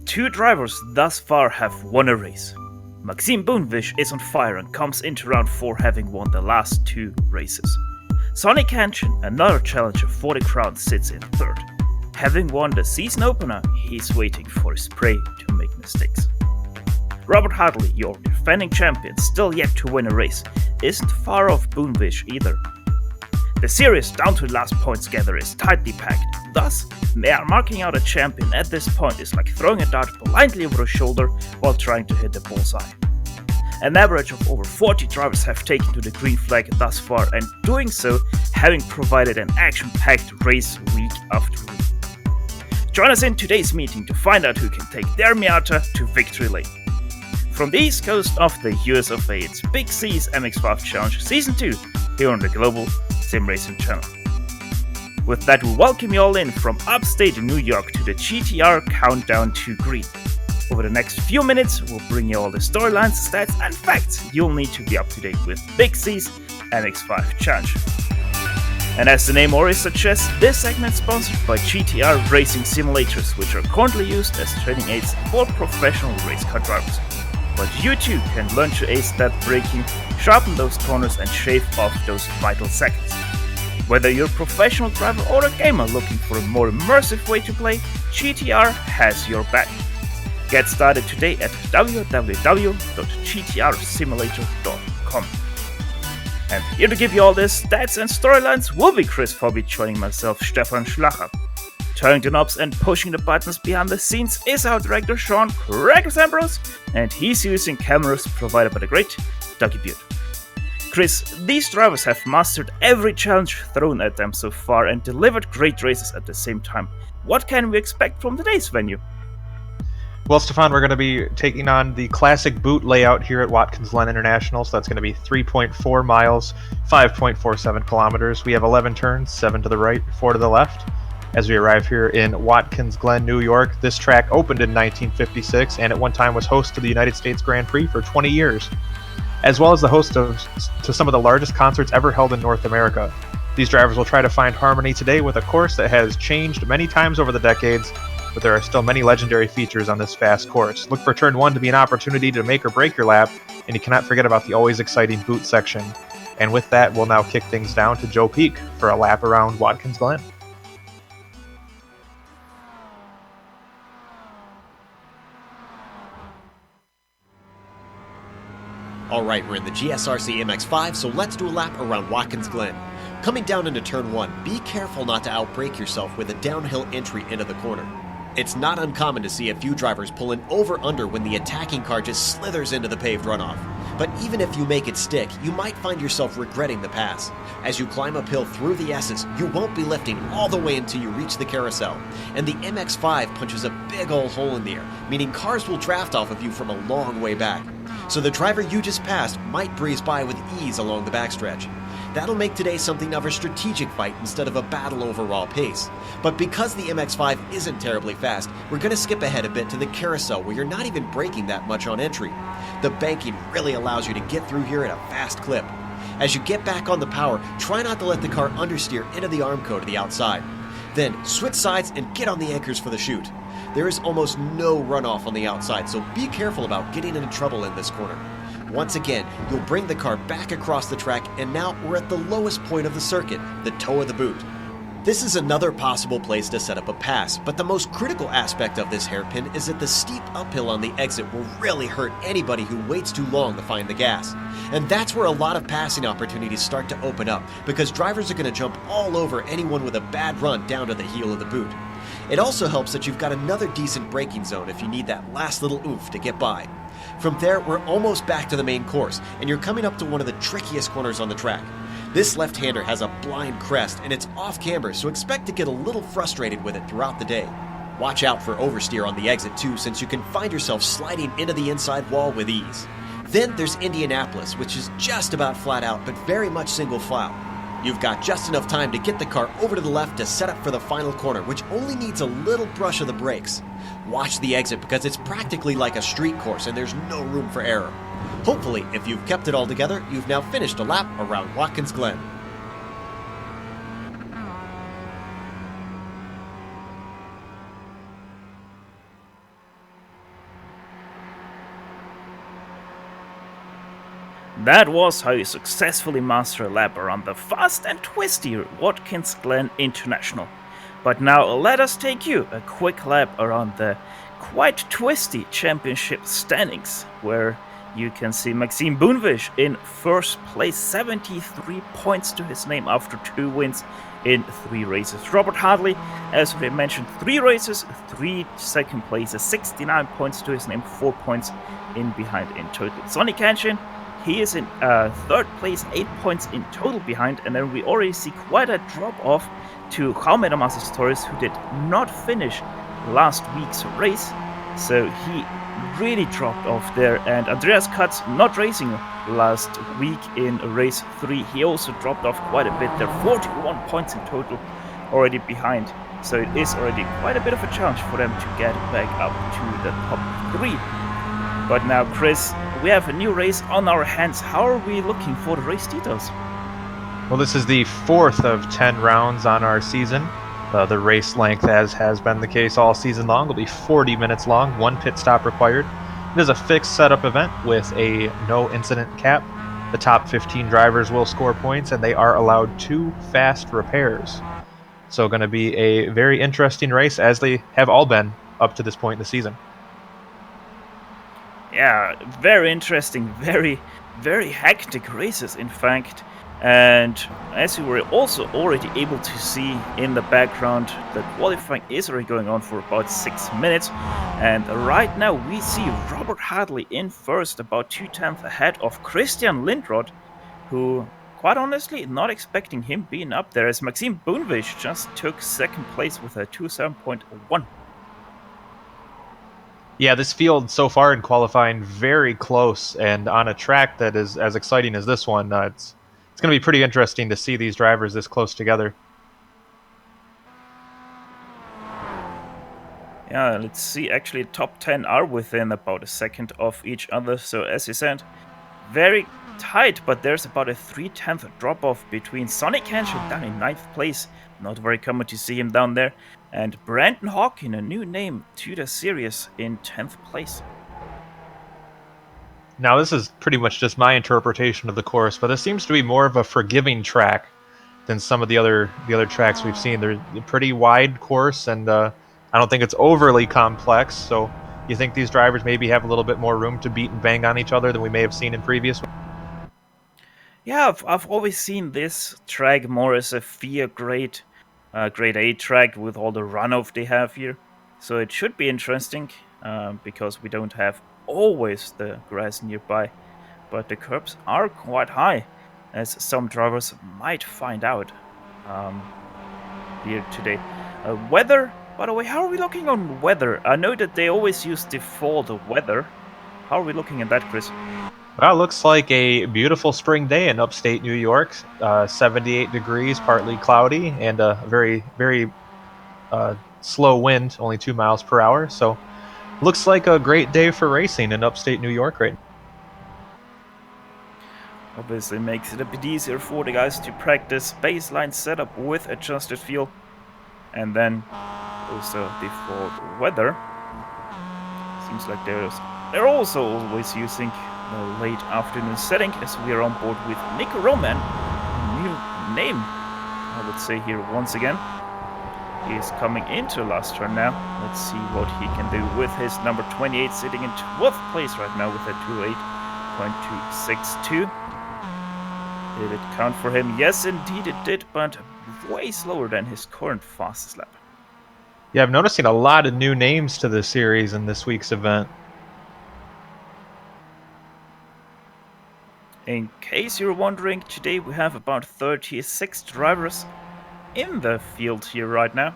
Two drivers thus far have won a race. Maxime Boonvish is on fire and comes into round 4 having won the last 2 races. Sonny Kanchan, another challenger for the crown, sits in 3rd. Having won the season opener, he's waiting for his prey to make mistakes. Robert Hartley, your defending champion, still yet to win a race, isn't far off Boonvish either. The series down to the last points gather is tightly packed, thus marking out a champion at this point is like throwing a dart blindly over a shoulder while trying to hit the bullseye. An average of over 40 drivers have taken to the green flag thus far, and doing so having provided an action-packed race week after week. Join us in today's meeting to find out who can take their Miata to victory lane. From the east coast of the US of A, it's Big C's MX-5 Challenge Season 2 here on the Global SimRacing channel. With that, we welcome you all in from upstate New York to the GTR Countdown to Green. Over the next few minutes, we'll bring you all the storylines, stats, and facts you'll need to be up to date with Big C's MX-5 Challenge. And as the name already suggests, this segment is sponsored by GTR Racing Simulators, which are currently used as training aids for professional race car drivers. But you too can learn to ace that braking, sharpen those corners, and shave off those vital seconds. Whether you're a professional driver or a gamer looking for a more immersive way to play, GTR has your back. Get started today at www.gtrsimulator.com. And here to give you all the stats and storylines will be Chris Phobby, joining myself, Stefan Schlacher. Turning the knobs and pushing the buttons behind the scenes is our director Sean Crackers Ambrose, and he's using cameras provided by the great Dougie Beard. Chris, these drivers have mastered every challenge thrown at them so far and delivered great races at the same time. What can we expect from today's venue? Well, Stefan, we're going to be taking on the classic boot layout here at Watkins Glen International, so that's going to be 3.4 miles, 5.47 kilometers. We have 11 turns, 7 to the right, 4 to the left. As we arrive here in Watkins Glen, New York, this track opened in 1956 and at one time was host to the United States Grand Prix for 20 years, as well as the host to some of the largest concerts ever held in North America. These drivers will try to find harmony today with a course that has changed many times over the decades, but there are still many legendary features on this fast course. Look for turn 1 to be an opportunity to make or break your lap, and you cannot forget about the always exciting boot section. And with that, we'll now kick things down to Joe Peak for a lap around Watkins Glen. Alright, we're in the GSRC MX-5, so let's do a lap around Watkins Glen. Coming down into turn 1, be careful not to outbrake yourself with a downhill entry into the corner. It's not uncommon to see a few drivers pull an over-under when the attacking car just slithers into the paved runoff. But even if you make it stick, you might find yourself regretting the pass. As you climb uphill through the S's, you won't be lifting all the way until you reach the carousel. And the MX-5 punches a big old hole in the air, meaning cars will draft off of you from a long way back. So the driver you just passed might breeze by with ease along the backstretch. That'll make today something of a strategic fight instead of a battle over raw pace. But because the MX-5 isn't terribly fast, we're going to skip ahead a bit to the carousel where you're not even braking that much on entry. The banking really allows you to get through here at a fast clip. As you get back on the power, try not to let the car understeer into the armco to the outside. Then switch sides and get on the anchors for the chute. There is almost no runoff on the outside, so be careful about getting into trouble in this corner. Once again, you'll bring the car back across the track, and now we're at the lowest point of the circuit, the toe of the boot. This is another possible place to set up a pass, but the most critical aspect of this hairpin is that the steep uphill on the exit will really hurt anybody who waits too long to find the gas. And that's where a lot of passing opportunities start to open up, because drivers are going to jump all over anyone with a bad run down to the heel of the boot. It also helps that you've got another decent braking zone if you need that last little oomph to get by. From there, we're almost back to the main course, and you're coming up to one of the trickiest corners on the track. This left-hander has a blind crest, and it's off camber, so expect to get a little frustrated with it throughout the day. Watch out for oversteer on the exit too, since you can find yourself sliding into the inside wall with ease. Then there's Indianapolis, which is just about flat out, but very much single file. You've got just enough time to get the car over to the left to set up for the final corner, which only needs a little brush of the brakes. Watch the exit because it's practically like a street course and there's no room for error. Hopefully, if you've kept it all together, you've now finished a lap around Watkins Glen. That was how you successfully master a lap around the fast and twisty Watkins Glen International. But now let us take you a quick lap around the quite twisty championship standings, where you can see Maxime Boonvish in first place, 73 points to his name after 2 wins in 3 races. Robert Hartley, as we mentioned, 3 races, 3 second places, 69 points to his name, 4 points in behind in total. Sonny Kenshin, he is in 3rd place, 8 points in total behind, and then we already see quite a drop-off to Jaume Damascus Torres, who did not finish last week's race, so he really dropped off there. And Andreas Katz, not racing last week in race 3, he also dropped off quite a bit there, 41 points in total already behind, so it is already quite a bit of a challenge for them to get back up to the top 3. But now, Chris, we have a new race on our hands. How are we looking for the race details? Well, this is the 4th of 10 rounds on our season. The race length, as has been the case all season long, will be 40 minutes long, 1 pit stop required. It is a fixed setup event with a no incident cap. The top 15 drivers will score points, and they are allowed 2 fast repairs. So going to be a very interesting race, as they have all been up to this point in the season. Yeah, very interesting, very, very hectic races, in fact. And as you were also already able to see in the background, the qualifying is already going on for about 6 minutes. And right now we see Robert Hartley in first, about 2/10 ahead of Christian Lindroth, who, quite honestly, not expecting him being up there, as Maxime Boonvish just took 2nd place with a 2:7.1. Yeah, this field so far in qualifying very close, and on a track that is as exciting as this one, it's going to be pretty interesting to see these drivers this close together. Yeah, let's see. Actually, top 10 are within about a second of each other. So as you said, very tight, but there's about a 3/10 drop-off between Sonny Kenshin down in 9th place. Not very common to see him down there. And Brandon Hawkin, a new name to the series, in 10th place. Now, this is pretty much just my interpretation of the course, but this seems to be more of a forgiving track than some of the other tracks we've seen. They're a pretty wide course, and I don't think it's overly complex. So you think these drivers maybe have a little bit more room to beat and bang on each other than we may have seen in previous ones? Yeah, I've always seen this track more as a FIA grade A track with all the runoff they have here. So it should be interesting because we don't have always the grass nearby. But the curbs are quite high, as some drivers might find out here today. Weather, by the way, how are we looking on weather? I know that they always use default weather. How are we looking at that, Chris? Well, it looks like a beautiful spring day in upstate New York. 78 degrees, partly cloudy, and a very, very slow wind, only 2 miles per hour. So looks like a great day for racing in upstate New York right now. Obviously makes it a bit easier for the guys to practice baseline setup with adjusted fuel. And then also default weather. Seems like they're also always using the late afternoon setting, as we are on board with Nico Roman, new name, I would say here once again. He is coming into last turn now. Let's see what he can do with his number 28, sitting in 12th place right now with a 2:8.262. Did it count for him? Yes, indeed it did, but way slower than his current fastest lap. Yeah, I'm noticing a lot of new names to the series in this week's event. In case you're wondering, today we have about 36 drivers in the field here right now.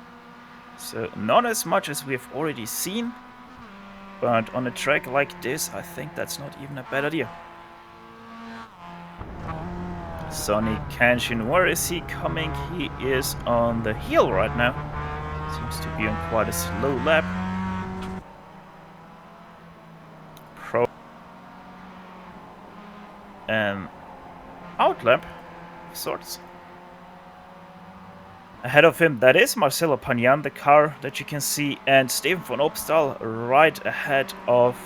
So not as much as we have already seen, but on a track like this, I think that's not even a bad idea. Sonny Kenshin, where is he coming? He is on the hill right now. Seems to be on quite a slow lap. An outlap of sorts. Ahead of him, that is Marcelo Pagnan, the car that you can see, and Steven von Opstal right ahead of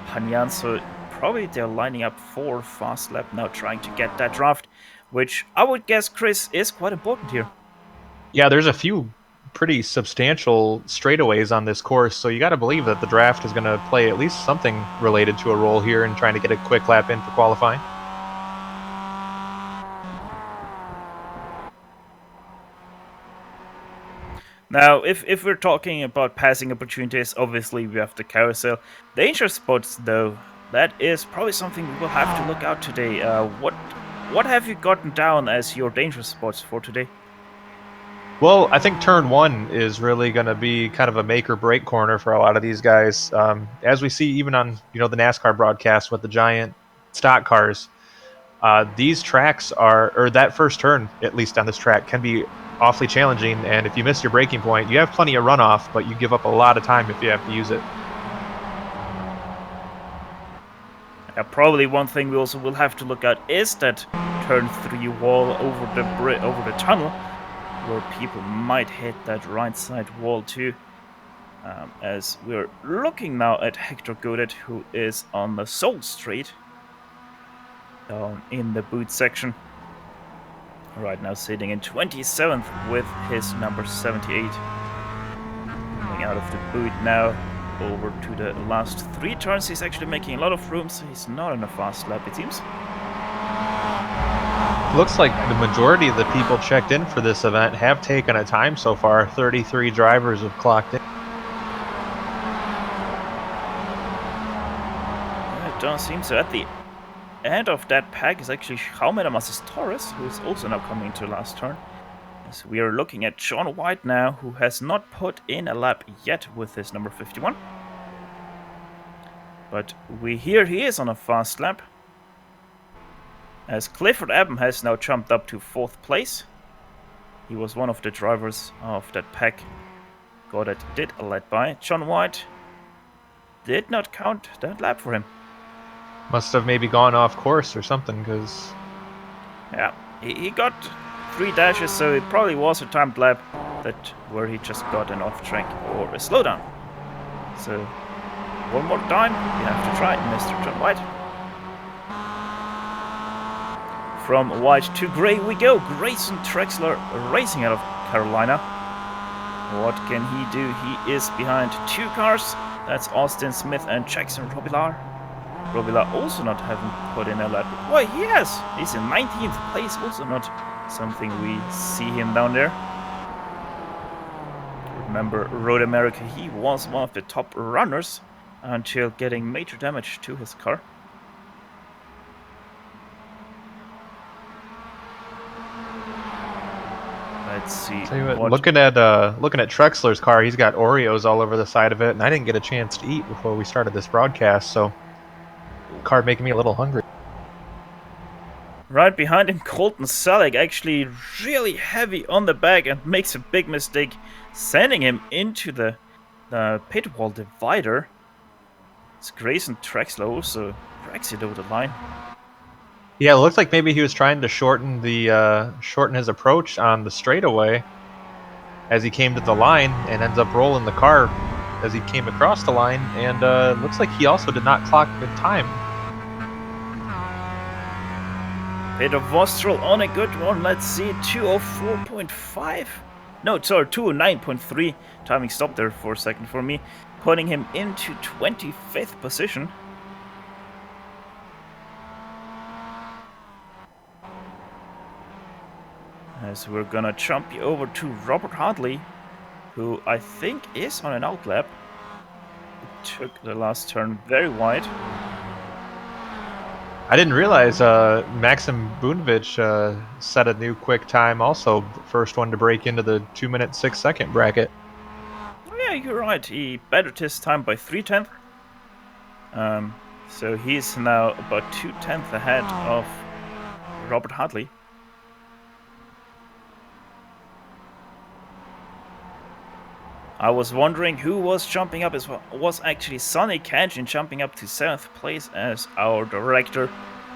Pagnan. So probably they're lining up for fast lap now, trying to get that draft, which I would guess, Chris, is quite important here. Yeah, there's a few pretty substantial straightaways on this course, so you got to believe that the draft is going to play at least something related to a role here in trying to get a quick lap in for qualifying. Now, if we're talking about passing opportunities, obviously we have the carousel. Danger spots, though, that is probably something we will have to look out today. What have you gotten down as your danger spots for today? Well, I think turn one is really going to be kind of a make or break corner for a lot of these guys. As we see even on the NASCAR broadcast with the giant stock cars, these tracks or that first turn, at least on this track, can be awfully challenging. And if you miss your braking point, you have plenty of runoff, but you give up a lot of time if you have to use it. Probably one thing we also will have to look at is that turn 3 wall over the tunnel, where people might hit that right side wall too. As we're looking now at Hector Godet, who is on the Soul Straight down in the boot section. Right now sitting in 27th with his number 78. Coming out of the boot now over to the last 3 turns. He's actually making a lot of room, so he's not on a fast lap, it seems. Looks like the majority of the people checked in for this event have taken a time so far. 33 drivers have clocked in. It does seem so. At the end of that pack is actually Jaume Damascus Torres, who is also now coming to the last turn. As we are looking at John White now, who has not put in a lap yet with his number 51. But we hear he is on a fast lap. As Clifford Abham has now jumped up to 4th place. He was one of the drivers of that pack. Goddard did a lap by. John White did not count that lap for him. Must have maybe gone off course or something, because... Yeah, he got 3 dashes, so it probably was a timed lap where he just got an off-track or a slowdown. So, one more time, you have to try it, Mr. John White. From white to grey we go. Grayson Trexler racing out of Carolina. What can he do? He is behind 2 cars. That's Austin Smith and Jackson Robillard. Robillard also not having put in a lap. Why, he has! He's in 19th place, also not something we see him down there. Remember, Road America, he was one of the top runners until getting major damage to his car. Let's see. Tell you what, looking at Trexler's car, he's got Oreos all over the side of it, and I didn't get a chance to eat before we started this broadcast, so car making me a little hungry. Right behind him, Colton Selleck actually really heavy on the back and makes a big mistake, sending him into the pit wall divider. It's Grayson Trexler also cracks it over the line. Yeah, it looks like maybe he was trying to shorten his approach on the straightaway as he came to the line, and ends up rolling the car as he came across the line, and looks like he also did not clock good time. Peter Vostrel on a good one. Let's see, 204.5. No, sorry, 209.3. Timing stopped there for a second for me, putting him into 25th position. As we're gonna jump you over to Robert Hartley, who I think is on an outlap. Took the last turn very wide. I didn't realize Maxim Bunovic set a new quick time also. First one to break into the 2 minute 6 second bracket. Oh yeah, you're right. He bettered his time by 3/10. So he's now about 2/10 ahead of Robert Hartley. I was wondering who was jumping up as well. It was actually Sonny Kenshin jumping up to 7th place as our director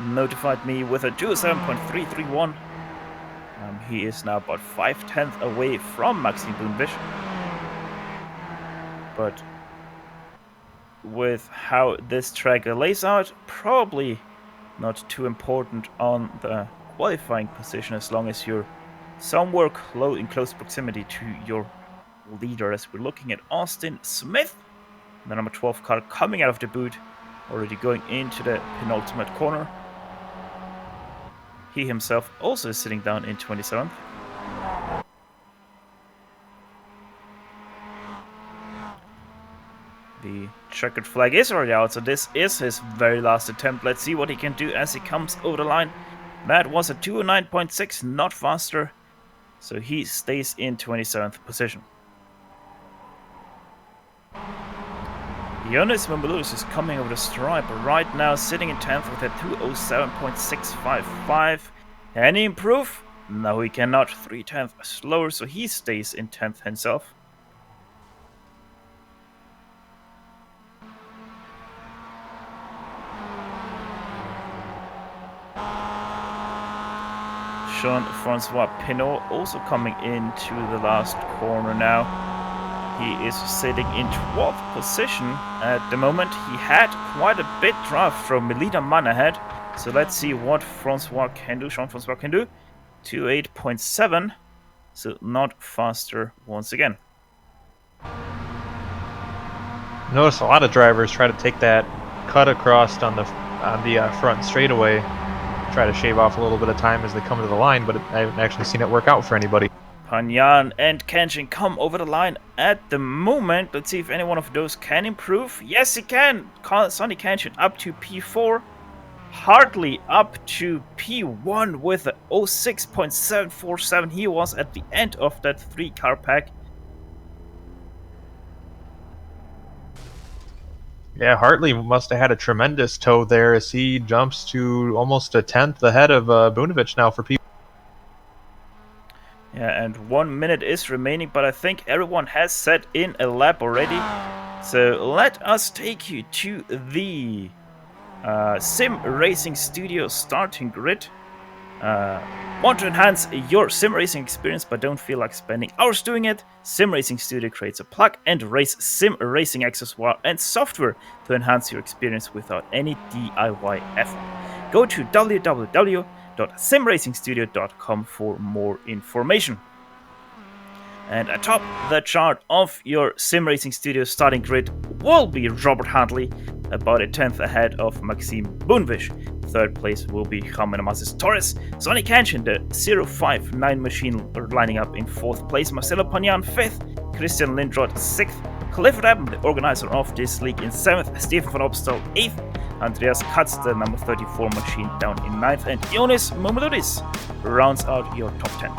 notified me with a 207.331. He is now about 5/10 away from Maxim Bunovic. But with how this track lays out, probably not too important on the qualifying position as long as you're somewhere in close proximity to your leader, as we're looking at Austin Smith, the number 12 car coming out of the boot, already going into the penultimate corner. He himself also is sitting down in 27th. The checkered flag is already out, so this is his very last attempt. Let's see what he can do as he comes over the line. That was a 209.6, not faster, so he stays in 27th position. Jonas Mamoulis is coming over the stripe right now, sitting in 10th with a 207.655. Can he improve? No, he cannot. 3/10 slower, so he stays in 10th himself. Jean-Francois Pinot also coming into the last corner now. He is sitting in 12th position at the moment. He had quite a bit draft from Melina Mann ahead. So let's see what Jean-Francois can do. 208.7. So not faster once again. Notice a lot of drivers try to take that cut across on the front straightaway, try to shave off a little bit of time as they come to the line, but I haven't actually seen it work out for anybody. Panyan and Kenshin come over the line at the moment. Let's see if any one of those can improve. Yes, he can. Sonny Kenshin up to P4. Hartley up to P1 with a 06.747. He was at the end of that 3-car pack. Yeah, Hartley must have had a tremendous tow there as he jumps to almost a 10th ahead of Bunovic now for P1. Yeah, and 1 minute is remaining, but I think everyone has set in a lap already. So let us take you to the SimRacing Studio starting grid. Want to enhance your SimRacing experience but don't feel like spending hours doing it? SimRacing Studio creates a plug-and-race SimRacing accessoire and software to enhance your experience without any DIY effort. Go to www.simracingstudio.com for more information. And atop the chart of your SimRacing Studio starting grid will be Robert Hartley, about a 10th ahead of Maxim Bunovic. Third place will be Jaime Namasis Torres. Sonny Kenshin, the 059 machine, lining up in 4th place. Marcelo Panyan 5th. Christian Lindroth 6th. Clifford Eben, the organizer of this league, in 7th. Stephen van Opstal 8th. Andreas Katz, the number 34 machine, down in 9th. And Jonas Mamoulis rounds out your top 10.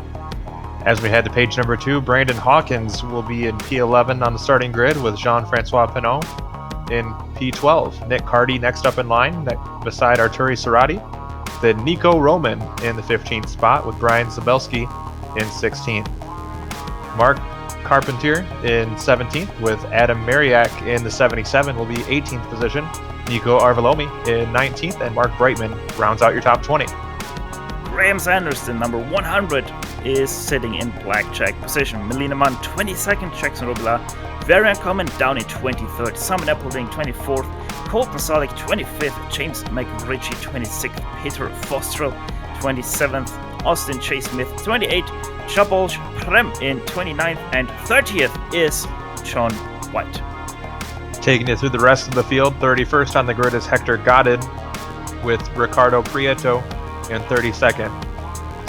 As we head to page number 2, Brandon Hawkins will be in P11 on the starting grid with Jean-Francois Pinot in P12. Nick Carty next up in line beside Arturi Sarati. Then Nico Roman in the 15th spot with Brian Zabelski in 16th. Mark Carpentier in 17th with Adam Mariak in the 77 will be 18th position. Nico Arvelomi in 19th, and Mark Brightman rounds out your top 20. Graham Sanderson, number 100, is sitting in blackjack position. Melina Mann, 22nd. Jackson Robila, very uncommon, down in 23rd. Simon Appleding, 24th. Colton Salik, 25th. James McRitchie, 26th. Peter Fostrel, 27th. Austin Chase Smith, 28th. Chabolj Prem in 29th. And 30th is John White. Taking it through the rest of the field, 31st on the grid is Hector Goddard with Ricardo Prieto in 32nd.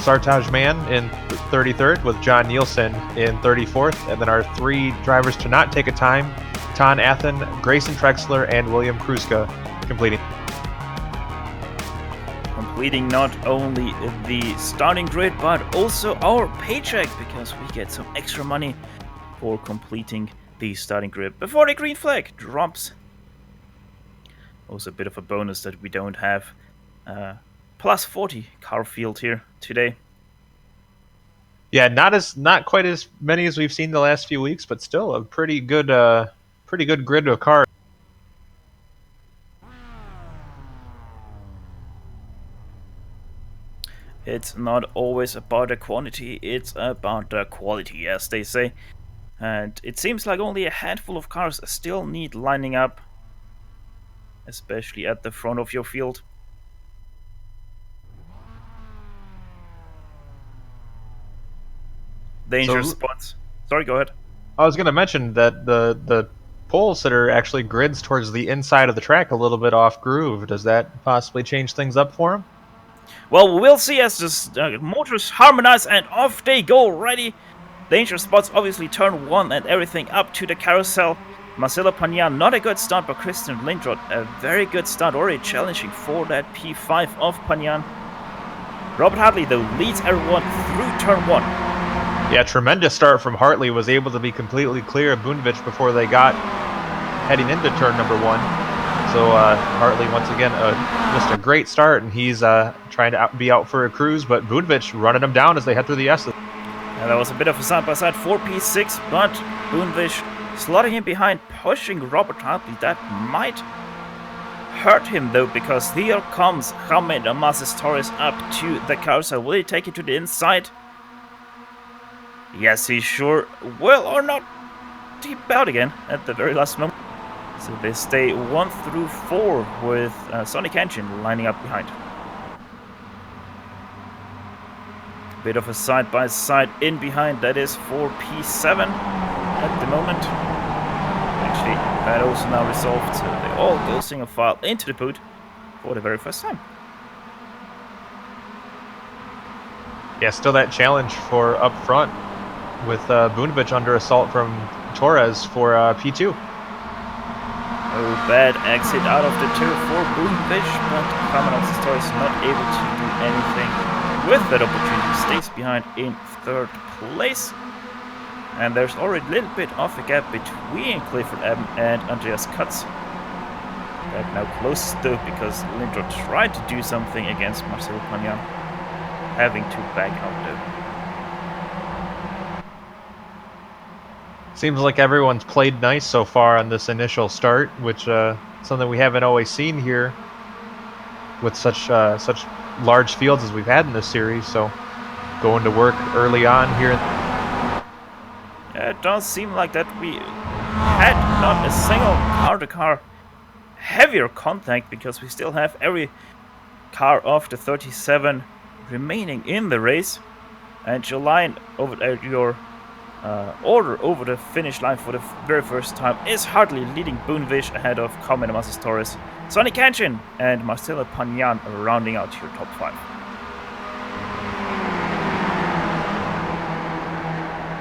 Sartaj Mann in 33rd with John Nielsen in 34th. And then our 3 drivers to not take a time, Ton Athen, Grayson Trexler, and William Kruska completing. Completing not only the starting grid, but also our paycheck, because we get some extra money for completing the starting grid before the green flag drops. Also a bit of a bonus that we don't have plus 40 car field here today. Yeah, not quite as many as we've seen the last few weeks, but still a pretty good grid of cars. It's not always about the quantity, it's about the quality, as they say. And it seems like only a handful of cars still need lining up, especially at the front of your field. Danger spots. Sorry, go ahead. I was going to mention that the poles that are actually grids towards the inside of the track a little bit off groove. Does that possibly change things up for them? Well, we'll see as the motors harmonize and off they go already. Danger spots, obviously turn 1 and everything up to the carousel. Marcelo Pagnan, not a good start, but Christian Lindroth, a very good start, already challenging for that P5 of Pagnan. Robert Hartley, though, leads everyone through turn 1. Yeah, tremendous start from Hartley. Was able to be completely clear of Bunevich before they got heading into turn number 1. So Hartley, once again, just a great start, and he's trying to be out for a cruise, but Bunevich running him down as they head through the S's. And that was a bit of a side-by-side for P6, but Bunevich slotting him behind, pushing Robert Hartley. That might hurt him, though, because here comes Jaime Amasis Torres up to the carousel. Will he take it to the inside? Yes, he sure will, or not. Deep out again at the very last moment. So they stay 1 through 4 with Sonic Engine lining up behind. Bit of a side-by-side in behind, that is for P7 at the moment. Actually, that also now resolved, so they all go single file into the boot for the very first time. Yeah, still that challenge for up front with Bunevich under assault from Torres for P2. Oh, bad exit out of the turf for Bunevich, but Kamenov's Torres not able to do anything with that opportunity. Stays behind in 3rd place. And there's already a little bit of a gap between Clifford Eben and Andreas Katz. That now closes though, because Lindroth tried to do something against Marcel Pagnan, having to back out though. Seems like everyone's played nice so far on this initial start, which something we haven't always seen here with such large fields as we've had in this series. So going to work early on here. Yeah, it does seem like that we had not a single car-to-car heavier contact, because we still have every car of the 37 remaining in the race. And your line over your order over the finish line for the very first time is Hartley leading Bunevich ahead of Carmen Amasis Torres, Sonic Engine, and Marcelo Pagnan rounding out your top 5.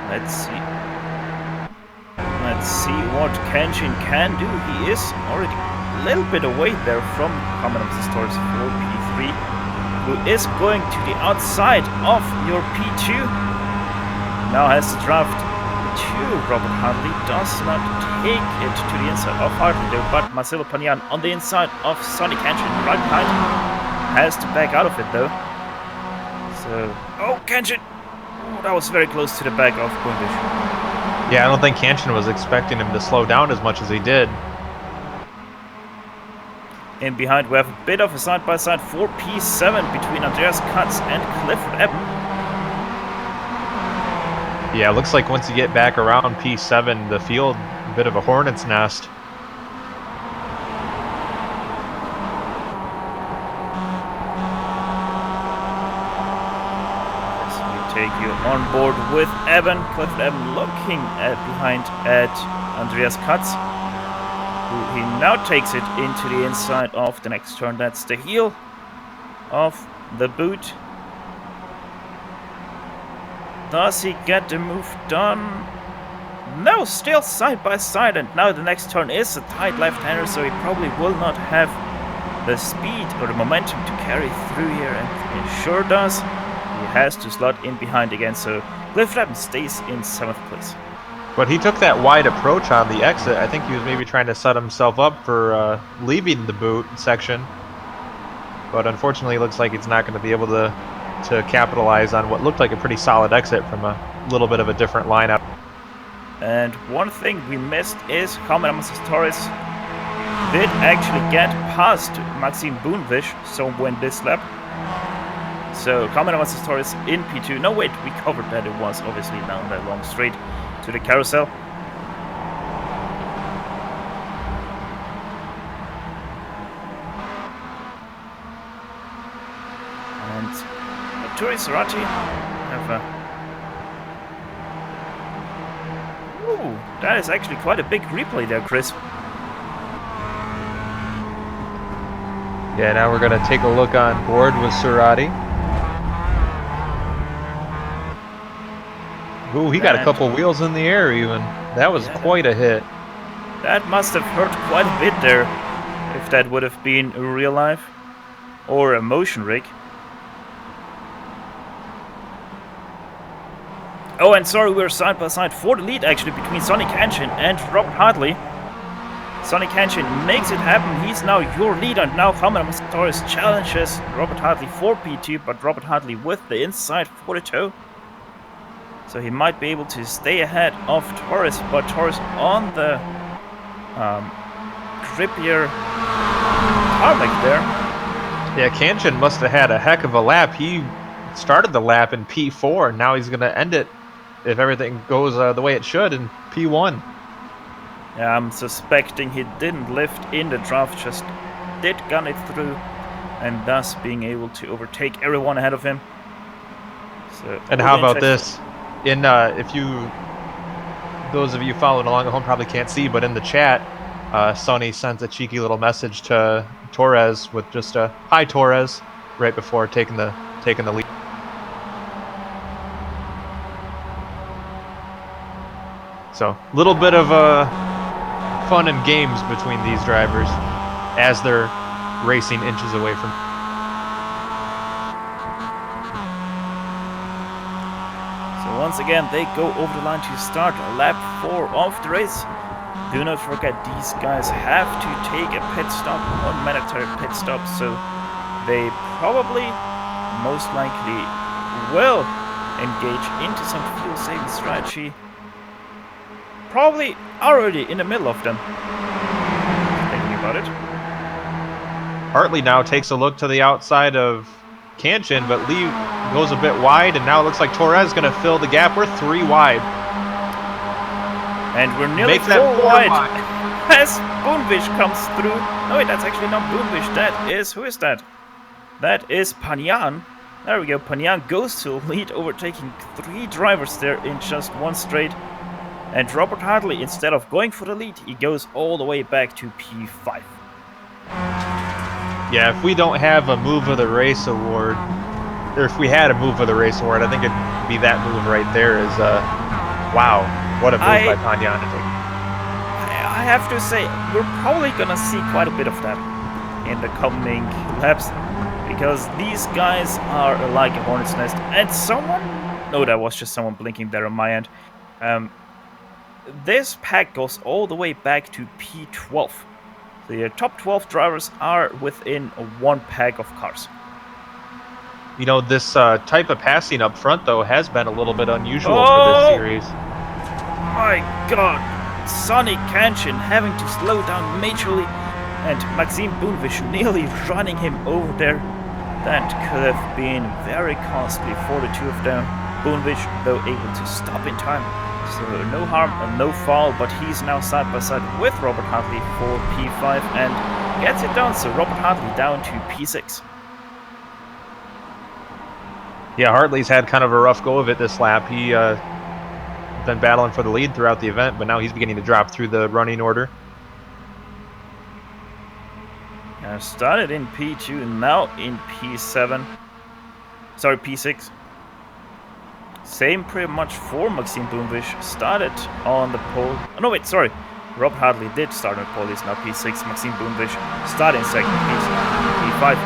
Let's see what Kenshin can do. He is already a little bit away there from Carmen Amasis Torres for P3, who is going to the outside of your P2. Now has to draft to Robert Hartley. Does not take it to the inside of Hartley though, but Marcelo Pagnan on the inside of Sonic Engine right behind. Has to back out of it though. So, oh, Kenshin! Oh, that was very close to the back of Bunevich. Yeah, I don't think Kenshin was expecting him to slow down as much as he did. In behind we have a bit of a side-by-side for P7 between Andreas Katz and Clifford Eben. Yeah, it looks like once you get back around P7, the field, a bit of a hornet's nest. As we take you on board with Eben. Clifford Eben looking behind at Andreas Katz, who he now takes it into the inside of the next turn. That's the heel of the boot. Does he get the move done? No, still side by side, and now the next turn is a tight left-hander, so he probably will not have the speed or the momentum to carry through here, and he sure does. He has to slot in behind again, so Glen stays in 7th place. But he took that wide approach on the exit. I think he was maybe trying to set himself up for leaving the boot section. But unfortunately, it looks like he's not going to be able to capitalize on what looked like a pretty solid exit from a little bit of a different lineup. And one thing we missed is Cameron Torres did actually get past Maxime Boonvish somewhere in this lap. So Cameron Torres in P2. No, wait, we covered that. It was obviously down that long straight to the carousel. And Turi Serati have a... Ooh, that is actually quite a big replay there, Chris. Yeah, now we're going to take a look on board with Serati. Ooh, he got a couple wheels in the air even. That was quite a hit. That must have hurt quite a bit there, if that would have been real life or a motion rig. Oh, and sorry, we're side by side for the lead actually between Sonny Kenshin and Robert Hartley. Sonny Kenshin makes it happen. He's now your leader, and now Cameron Torres challenges Robert Hartley for P2, but Robert Hartley with the inside for the toe. So he might be able to stay ahead of Torres, but Torres on the grippier tarmac there. Yeah, Kenshin must have had a heck of a lap. He started the lap in P4, and now he's going to end it, if everything goes the way it should, in P1. Yeah, I'm suspecting he didn't lift in the draft, just did gun it through, and thus being able to overtake everyone ahead of him. So, and how about this? In if you, those of you following along at home probably can't see, but in the chat, Sonny sends a cheeky little message to Torres with just a "Hi Torres" right before taking the lead. So, a little bit of fun and games between these drivers as they're racing inches away from. So once again, they go over the line to start lap 4 of the race. Do not forget, these guys have to take a pit stop, one mandatory pit stop, so they probably, most likely, will engage into some fuel saving strategy. Probably already in the middle of them. Thinking about it. Hartley now takes a look to the outside of Kenshin, but Lee goes a bit wide, and now it looks like Torres is going to fill the gap. We're 3 wide. And we're nearly 4 wide. As Boonvish comes through. No, wait, that's actually not Boonvish. That is, who is that? That is Panyan. There we go. Panyan goes to lead, overtaking 3 drivers there in just one straight. And Robert Hartley, instead of going for the lead, he goes all the way back to P5. Yeah, if we don't have a Move of the Race award, or if we had a Move of the Race award, I think it'd be that move right there. Is wow, what a move by Panyan to take. I have to say, we're probably gonna see quite a bit of that in the coming laps, because these guys are like a hornet's nest. And someone, no, that was just someone blinking there on my end. This pack goes all the way back to P12. The top 12 drivers are within 1 pack of cars. You know, this type of passing up front, though, has been a little bit unusual for this series. My God! Sonny Kenshin having to slow down majorly, and Maxime Boonvish nearly running him over there. That could have been very costly for the two of them. Boonvish, though, able to stop in time. So no harm and no foul, but he's now side by side with Robert Hartley for P5 and gets it done. So Robert Hartley down to P6. Yeah, Hartley's had kind of a rough go of it this lap. He been battling for the lead throughout the event, but now he's beginning to drop through the running order. Started in P2 and now in P7. Sorry, P6. Same pretty much for Maxime Boomwish. Started on the pole. Oh, no, wait, sorry. Rob Hartley did start on pole. He's now P6. Maxime Boomwish starting second, P5.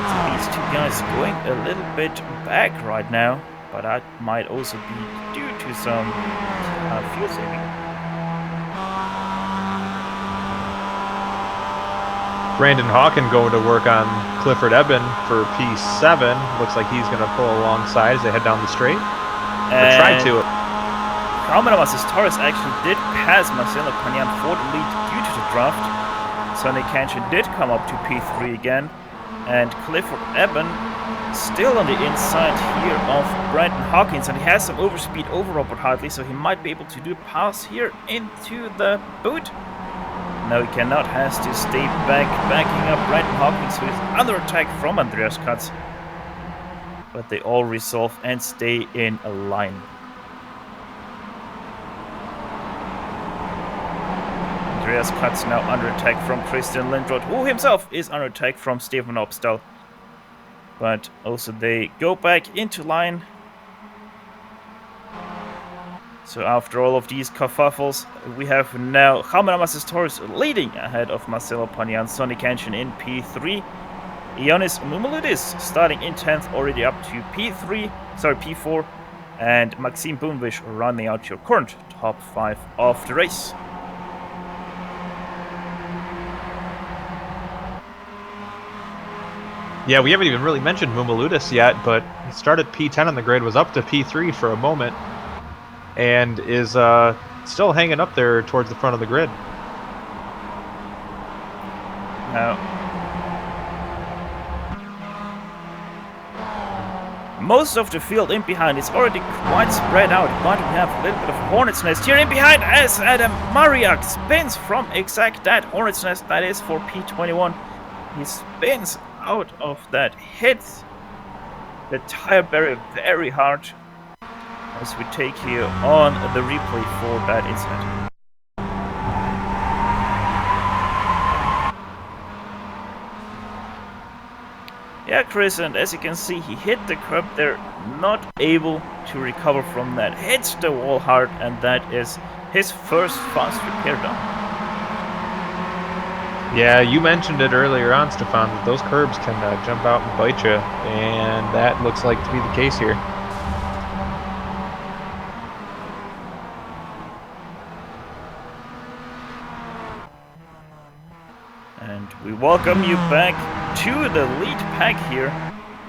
So these two guys going a little bit back right now, but that might also be due to some fuel saving. Brandon Hawken going to work on Clifford Eben for P7. Looks like he's going to pull alongside as they head down the straight. Or try to. Carmen Torres actually did pass Marcelo Pagnan for the lead due to the draft. Sonny Cantion did come up to P3 again. And Clifford Eben still on the inside here of Brandon Hawkins. And he has some overspeed over Robert Hartley, so he might be able to do a pass here into the boot. No, he cannot, has to stay backing up Brandon Hawkins, who is under attack from Andreas Katz. But they all resolve and stay in a line. Andreas Katz now under attack from Christian Lindroth, who himself is under attack from Stefan Obstal. But also they go back into line. So after all of these kerfuffles, we have now Jaime Torres leading ahead of Marcelo Pagnan, Sonny Cantion in P3. Ioannis Moumoulidis starting in 10th, already up to P4. And Maxime Boomwish running out your current top 5 of the race. Yeah, we haven't even really mentioned Moumoulidis yet, but he started P10 on the grid, was up to P3 for a moment, and is still hanging up there towards the front of the grid. Now, most of the field in behind is already quite spread out, but we have a little bit of a hornet's nest here in behind as Adam Mariak spins from exact that hornet's nest that is for P21. He spins out of that, hits the tire barrier very hard, as we take here on the replay for that incident. Yeah, Chris, and as you can see, he hit the curb there, not able to recover from that. Hits the wall hard, and that is his first fast repair done. Yeah, you mentioned it earlier on, Stefan, that those curbs can jump out and bite you, and that looks like to be the case here. And we welcome you back to the lead pack here,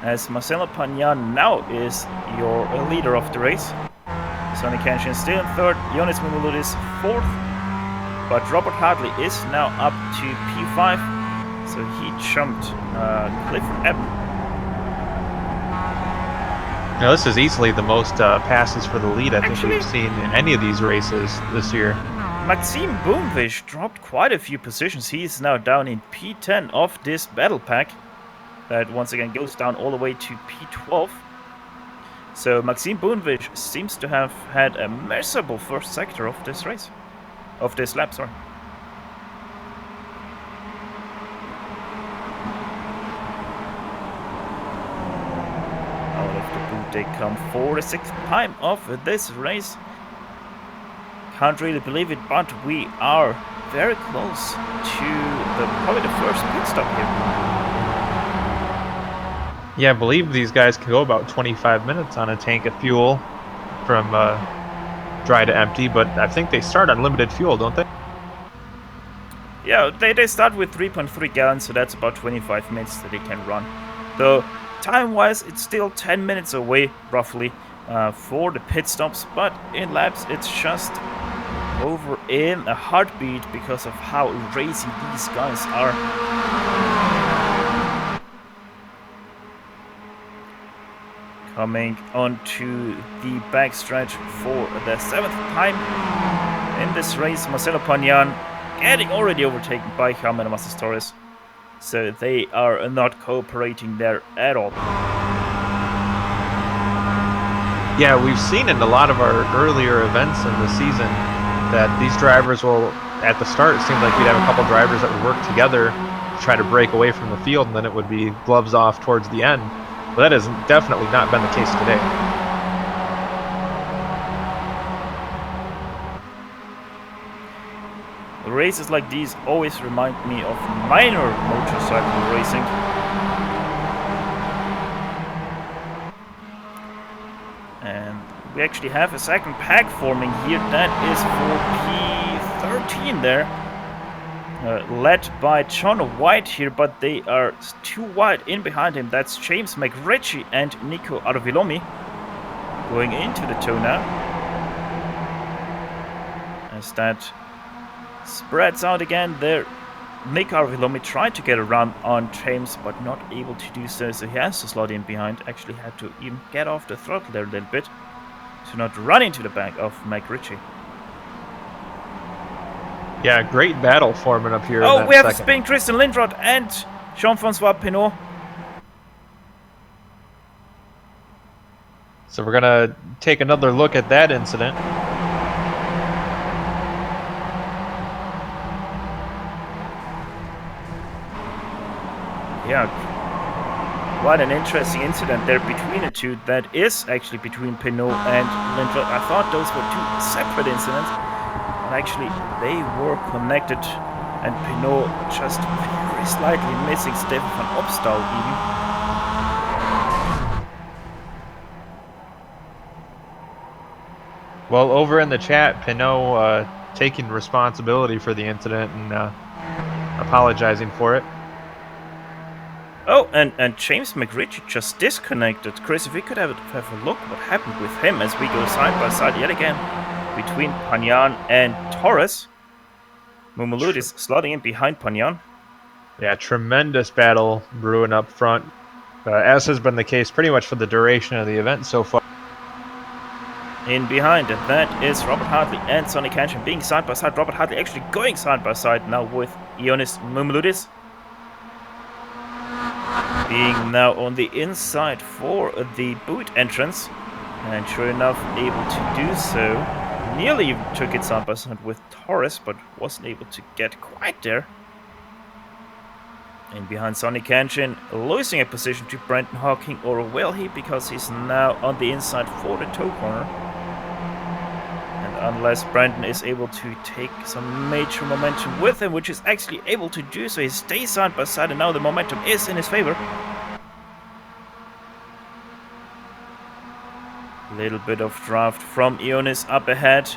as Marcelo Pagnan now is your leader of the race. Sonny Cantion still in 3rd, Ioannis Moumoulidis 4th. But Robert Hartley is now up to P5, so he jumped Clifford Eben. Now this is easily the most passes for the lead I think we've seen in any of these races this year. Maxime Boomwish dropped quite a few positions. He is now down in P10 of this battle pack. That once again goes down all the way to P12. So Maxime Boomwish seems to have had a miserable first sector of this race. Of this lap, sorry. Out of the boot they come for the 6th time of this race. Can't really believe it, but we are very close to probably the first pit stop here. Yeah, I believe these guys can go about 25 minutes on a tank of fuel from dry to empty, but I think they start on limited fuel, don't they? Yeah, they start with 3.3 gallons, so that's about 25 minutes that they can run. Though, time-wise, it's still 10 minutes away, roughly, for the pit stops, but in laps, it's just over in a heartbeat because of how racy these guys are. Coming onto the backstretch for the 7th time in this race, Marcelo Pagnan getting already overtaken by Jaime Torres. So they are not cooperating there at all. Yeah, we've seen in a lot of our earlier events in the season that these drivers will, at the start, it seemed like we'd have a couple drivers that would work together to try to break away from the field, and then it would be gloves off towards the end. But that has definitely not been the case today. races like these always remind me of minor motorcycle racing. And we actually have a second pack forming here. That is for P13 there. Led by John White here, but they are too wide in behind him. That's James McRitchie and Nico Arvilomi going into the toe now. As that spreads out again there, Nico Arvilomi tried to get around on James, but not able to do so, so he has to slot in behind. Actually had to even get off the throttle there a little bit to not run into the back of McRitchie. Yeah, great battle forming up here. Oh, in that we have second. a spin, Christian Lindroth and Jean-Francois Pinot. So we're gonna take another look at that incident. Yeah, quite an interesting incident there between the two. That is actually between Pinot and Lindroth. I thought those were two separate incidents. Actually, they were connected, and Pinot just very slightly missing Stefan van Opstal even. Well, over in the chat, Pinot taking responsibility for the incident and apologizing for it. Oh, and James McRitchie just disconnected. Chris, if we could have a look what happened with him as we go side by side yet again between Panyan and Torres. Mumuludis slotting in behind Panyan. Yeah, tremendous battle brewing up front, as has been the case pretty much for the duration of the event so far. In behind, and that is Robert Hartley and Sonny Kanchan being side by side. Robert Hartley actually going side by side now with Ioannis Mumuludis. Being now on the inside for the boot entrance. And sure enough, able to do so. Nearly took it side by side with Torres, but wasn't able to get quite there. In behind Sonny Kanchan, losing a position to Brendan Hawking, or will he? Because he's now on the inside for the toe corner. And unless Brendan is able to take some major momentum with him, which is actually able to do so, he stays side by side, and now the momentum is in his favor. Little bit of draft from Ioannis up ahead.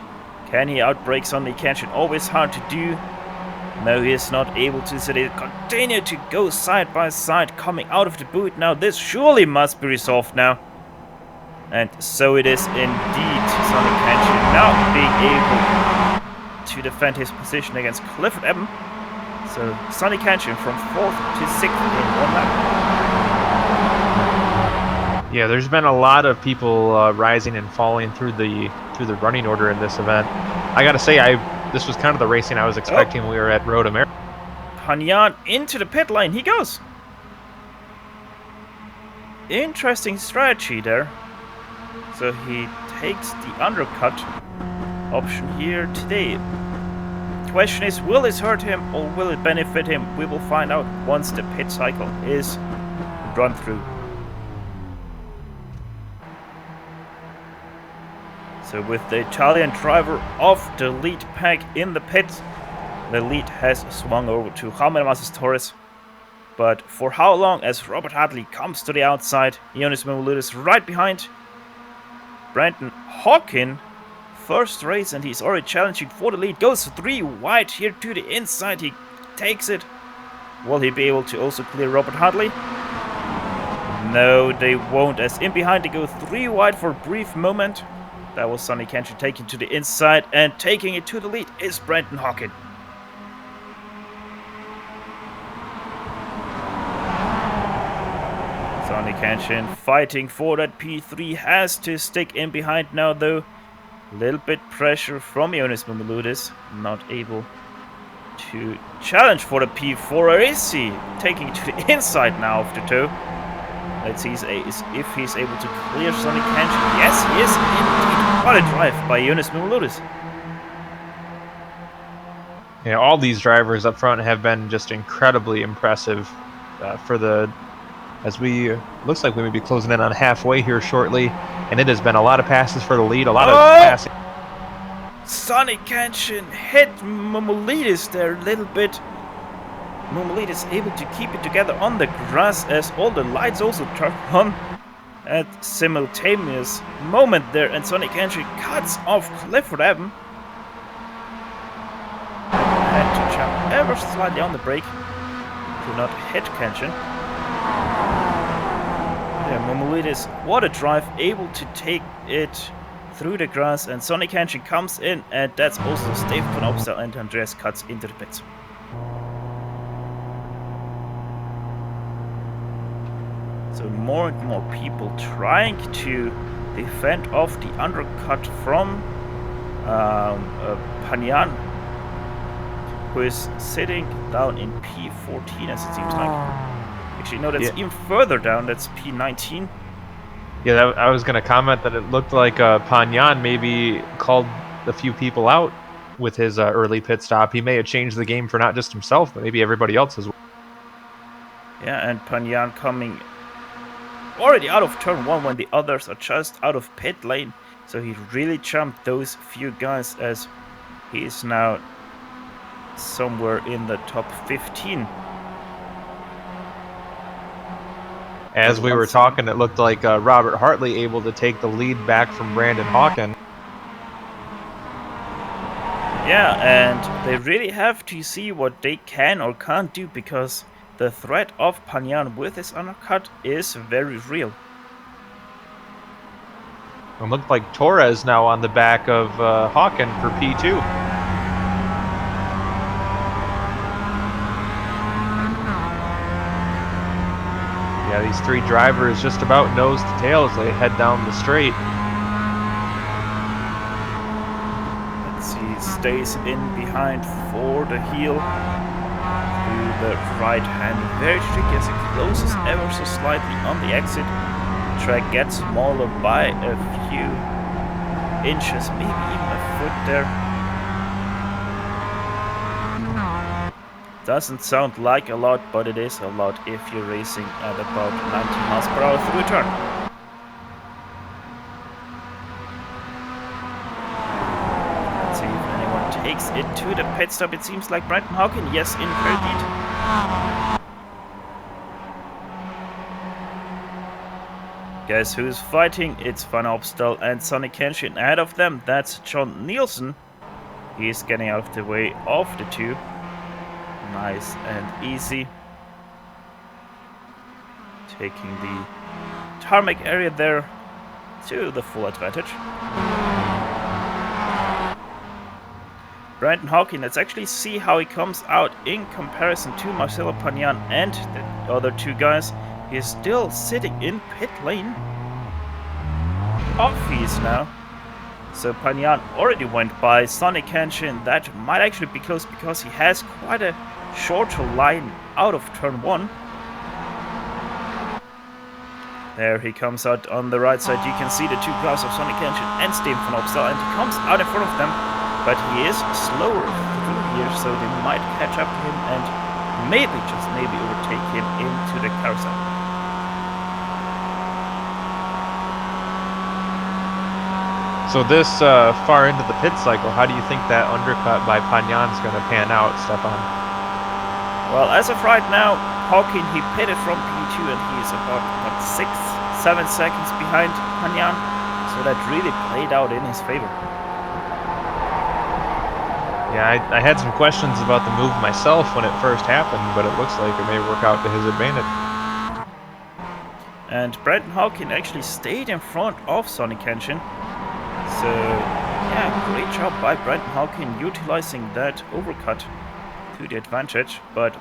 Can he outbrake Sonny Kanchan? Always hard to do. No, he is not able to, so they continue to go side by side, coming out of the boot. Now this surely must be resolved now. And so it is indeed. Sonny Kanchan now being able to defend his position against Clifford Eben. So Sonny Kanchan from 4th to 6th in one lap. Yeah, there's been a lot of people rising and falling through the running order in this event. I gotta say, this was kind of the racing I was expecting when we were at Road America. Panyan into the pit lane, he goes. Interesting strategy there. So he takes the undercut option here today. Question is, will this hurt him or will it benefit him? We will find out once the pit cycle is run through. So with the Italian driver of the lead pack in the pit, the lead has swung over to Jaume Masas Torres. But for how long, as Robert Hartley comes to the outside, Ioannis Mumuludis right behind. Brendan Hawkin, first race, and he's already challenging for the lead. Goes 3 wide here to the inside, he takes it. Will he be able to also clear Robert Hartley? No, they won't, as in behind they go 3 wide for a brief moment. That was Sonny Kanchan taking to the inside, and taking it to the lead is Brendan Hawkin. Sonny Kanchan fighting for that P3, has to stick in behind now though. Little bit pressure from Ioannis Mumuludis, not able to challenge for the P4, or is he taking it to the inside now of the toe? Let's see if he's able to clear Sonny Kanchan. Yes, he is indeed. What a drive by Ioannis Mumuludis. Yeah, all these drivers up front have been just incredibly impressive looks like we may be closing in on halfway here shortly, and it has been a lot of passes for the lead, a lot of passing. Sonic Kenshin hit Momolidis there a little bit. Momolidis able to keep it together on the grass as all the lights also turn on at simultaneous moment there, and Sonic Kenshin cuts off Clifford Avenue. Had to jump ever slightly on the brake to not hit Kenshin. Yeah, Momolidis, what a drive, able to take it through the grass, and Sonic Kenshin comes in, and that's also Steve van Opstal, and Andreas cuts into the pits. So more and more people trying to defend off the undercut from Panyan, who is sitting down in P14 as it seems like. Actually, no, that's even further down, that's P19. Yeah, I was going to comment that it looked like Panyan maybe called a few people out with his early pit stop. He may have changed the game for not just himself, but maybe everybody else as well. Yeah, and Panyan coming already out of turn 1 when the others are just out of pit lane. So he really jumped those few guys as he is now somewhere in the top 15. As we were talking, it looked like Robert Hartley able to take the lead back from Brandon Hawkins. Yeah, and they really have to see what they can or can't do, because the threat of Panyan with his undercut is very real. It looked like Torres now on the back of Hawkins for P2. Yeah, these three drivers just about nose to tail as they head down the straight. Let's see, stays in behind for the heel through the right hand. Very tricky as it closes ever so slightly on the exit. The track gets smaller by a few inches, maybe even a foot there. Doesn't sound like a lot, but it is a lot if you're racing at about 90 miles per hour through a turn. Let's see if anyone takes it to the pit stop. It seems like Brandon Hawkins, yes, in third lead. Guess who's fighting? It's Van Opstal and Sonic Kenshin. Ahead of them, that's John Nielsen. He's getting out of the way of the two. Nice and easy. Taking the tarmac area there to the full advantage. Brandon Hawkins, let's actually see how he comes out in comparison to Marcelo Panyan and the other two guys. He is still sitting in pit lane. Off he is now. So Panyan already went by Sonic Kenshin. That might actually be close because he has quite a shorter line out of turn 1. There he comes out on the right side. You can see the two cars of Sonic Kenshin and Steve van Opstal, and he comes out in front of them, but he is slower through here, so they might catch up to him and maybe, just maybe, overtake him into the carousel. So this far into the pit cycle, how do you think that undercut by Panyan's going to pan out, Stefan? Well, as of right now, Hawkins, he pitted from P2 and he is about 6-7 seconds behind Panyan, so that really played out in his favor. Yeah, I had some questions about the move myself when it first happened, but it looks like it may work out to his advantage. And Brandon Hawkins actually stayed in front of Sonic Kenshin. So, yeah, great job by Brandon Hawkins utilizing that overcut to the advantage, but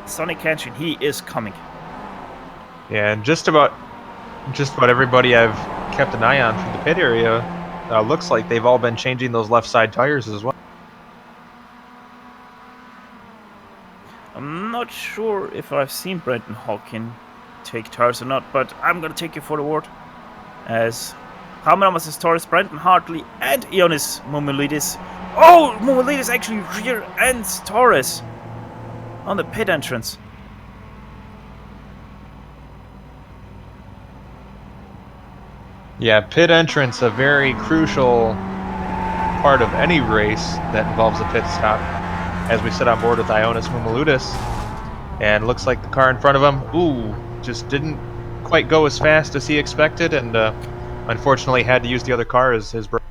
Sonic Kenshin, he is coming. Yeah, and just about everybody I've kept an eye on from the pit area looks like they've all been changing those left side tires as well. I'm not sure if I've seen Brandon Hawkins take tires or not, but I'm gonna take you for the word, as Hamanamas Torres, Brandon Hartley, and Ioannis Momolidis. Oh, Momolidis actually rear ends Torres on the pit entrance. Yeah, pit entrance, a very crucial part of any race that involves a pit stop, as we sit on board with Ionis Mumuludis. And looks like the car in front of him, just didn't quite go as fast as he expected, and unfortunately had to use the other car as his brake.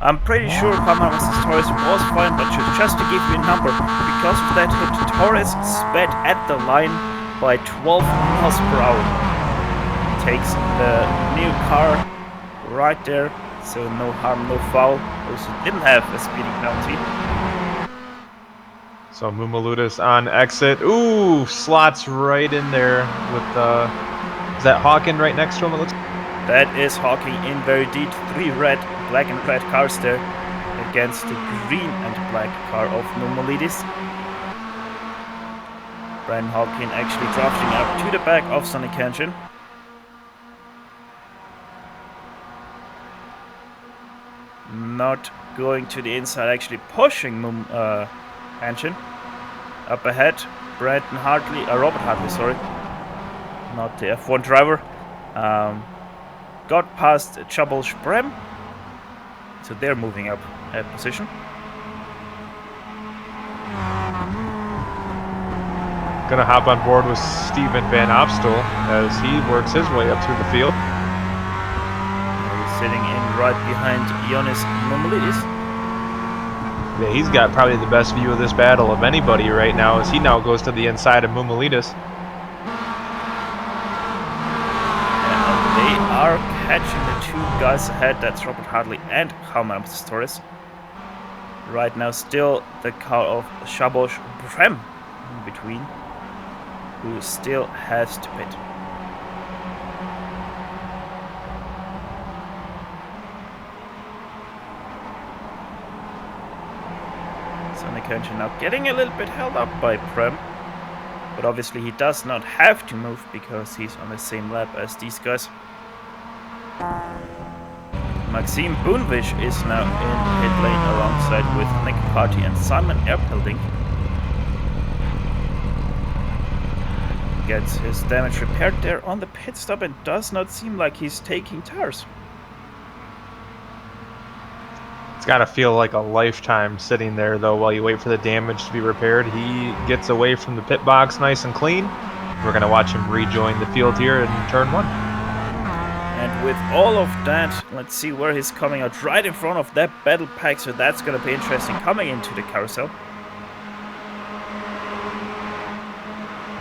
I'm pretty sure Hammer's Torres was fine, but just to give you a number, because of that hit, Torres sped at the line by 12 miles per hour. Takes the new car right there, so no harm, no foul. Also didn't have a speeding penalty. So Mumuludis on exit. Slots right in there with is that Hawken right next to him? It looks. That is Hawking in very deep. 3 black and red cars there against the green and black car of Mumulidis. Brian Hawking actually drafting up to the back of Sonny Kenshin. Not going to the inside, actually pushing Kenshin. Up ahead, Robert Hartley, sorry, not the F1 driver. Got past Chabal Sprem, so they're moving up a position. Gonna hop on board with Steven Van Opstel as he works his way up through the field. He's sitting in right behind Ionis Mumulidis. Yeah, he's got probably the best view of this battle of anybody right now, as he now goes to the inside of Mumulidis. And they are catching the 2 guys ahead. That's Robert Hartley and Hammer Torres. Right now, still the car of Shabosh Brem in between, who still has to pit. Sonny Kenshin now getting a little bit held up by Prem, but obviously he does not have to move because he's on the same lap as these guys. Maxime Boonvish is now in pit lane alongside with Nick Party and Simon Erpelding. Gets his damage repaired there on the pit stop and does not seem like he's taking tires. It's got to feel like a lifetime sitting there, though, while you wait for the damage to be repaired. He gets away from the pit box nice and clean. We're going to watch him rejoin the field here in turn 1. And with all of that, let's see where he's coming out. Right in front of that battle pack, so that's going to be interesting coming into the carousel.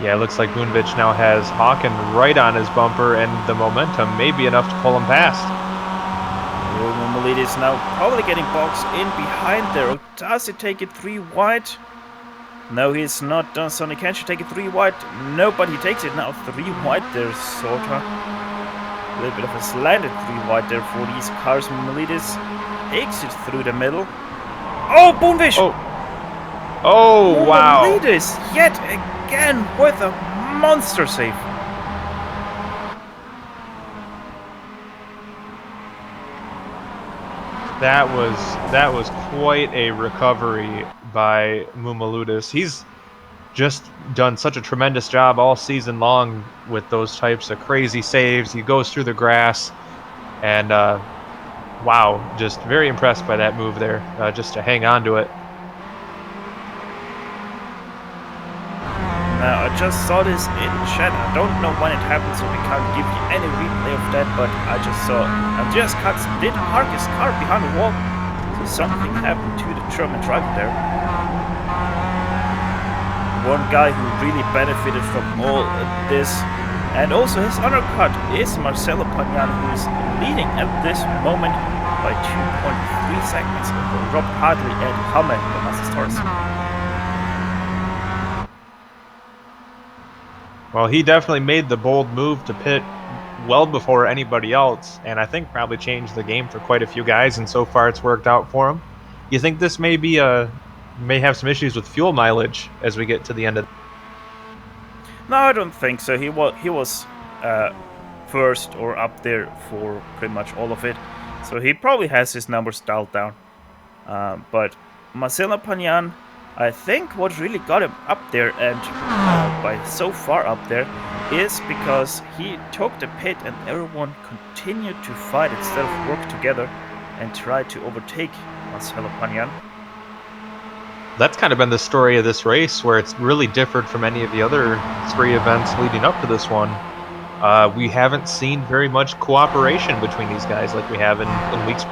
Yeah, it looks like Boonvich now has Hawken right on his bumper, and the momentum may be enough to pull him past. Mumulidis now probably getting boxed in behind there. Or does he take it 3 wide? No, he's not done. Sonny Kenshin take it 3 wide. No, but he takes it now 3 wide there, sorta. A little bit of a slanted 3 wide there for these cars. Mumulidis takes it through the middle. Oh, Boonvish! Oh, wow. Mumulidis yet again with a monster save. That was quite a recovery by Mumuludis. He's just done such a tremendous job all season long with those types of crazy saves. He goes through the grass, and wow, just very impressed by that move there, just to hang on to it. Now, I just saw this in chat. I don't know when it happened, so we can't give you any replay of that, but I just saw Andreas Katz did park his car behind the wall, so something happened to the German driver there. One guy who really benefited from all this, and also his undercut, is Marcelo Pagnan, who is leading at this moment by 2.3 seconds over Rob Hartley and Hammer Stars. Well, he definitely made the bold move to pit well before anybody else, and I think probably changed the game for quite a few guys, and so far it's worked out for him. You think this may be may have some issues with fuel mileage as we get to the end of? No, I don't think so. He was first or up there for pretty much all of it, so he probably has his numbers dialed down. But Marcelo Pagnan, I think what really got him up there, and by so far up there, is because he took the pit and everyone continued to fight instead of work together. and try to overtake Marcelo Pagnan. That's kind of been the story of this race, where it's really differed from any of the other 3 events leading up to this one. We haven't seen very much cooperation between these guys like we have in weeks.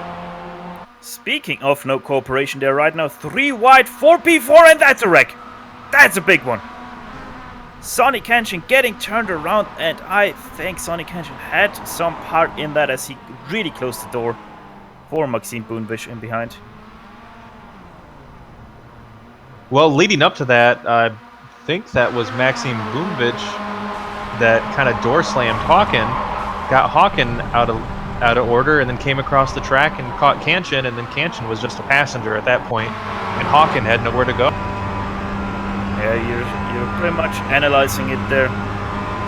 Speaking of no cooperation, they're right now 3 wide, 4P4, and that's a wreck. That's a big one. Sonny Kenshin getting turned around, and I think Sonny Kenshin had some part in that as he really closed the door for Maxime Boonvish in behind. Well, leading up to that, I think that was Maxime Boonvich that kind of door slammed Hawken, got Hawken out of order, and then came across the track and caught Kenshin, and then Kenshin was just a passenger at that point, and Hawken had nowhere to go. Yeah, you're pretty much analyzing it there.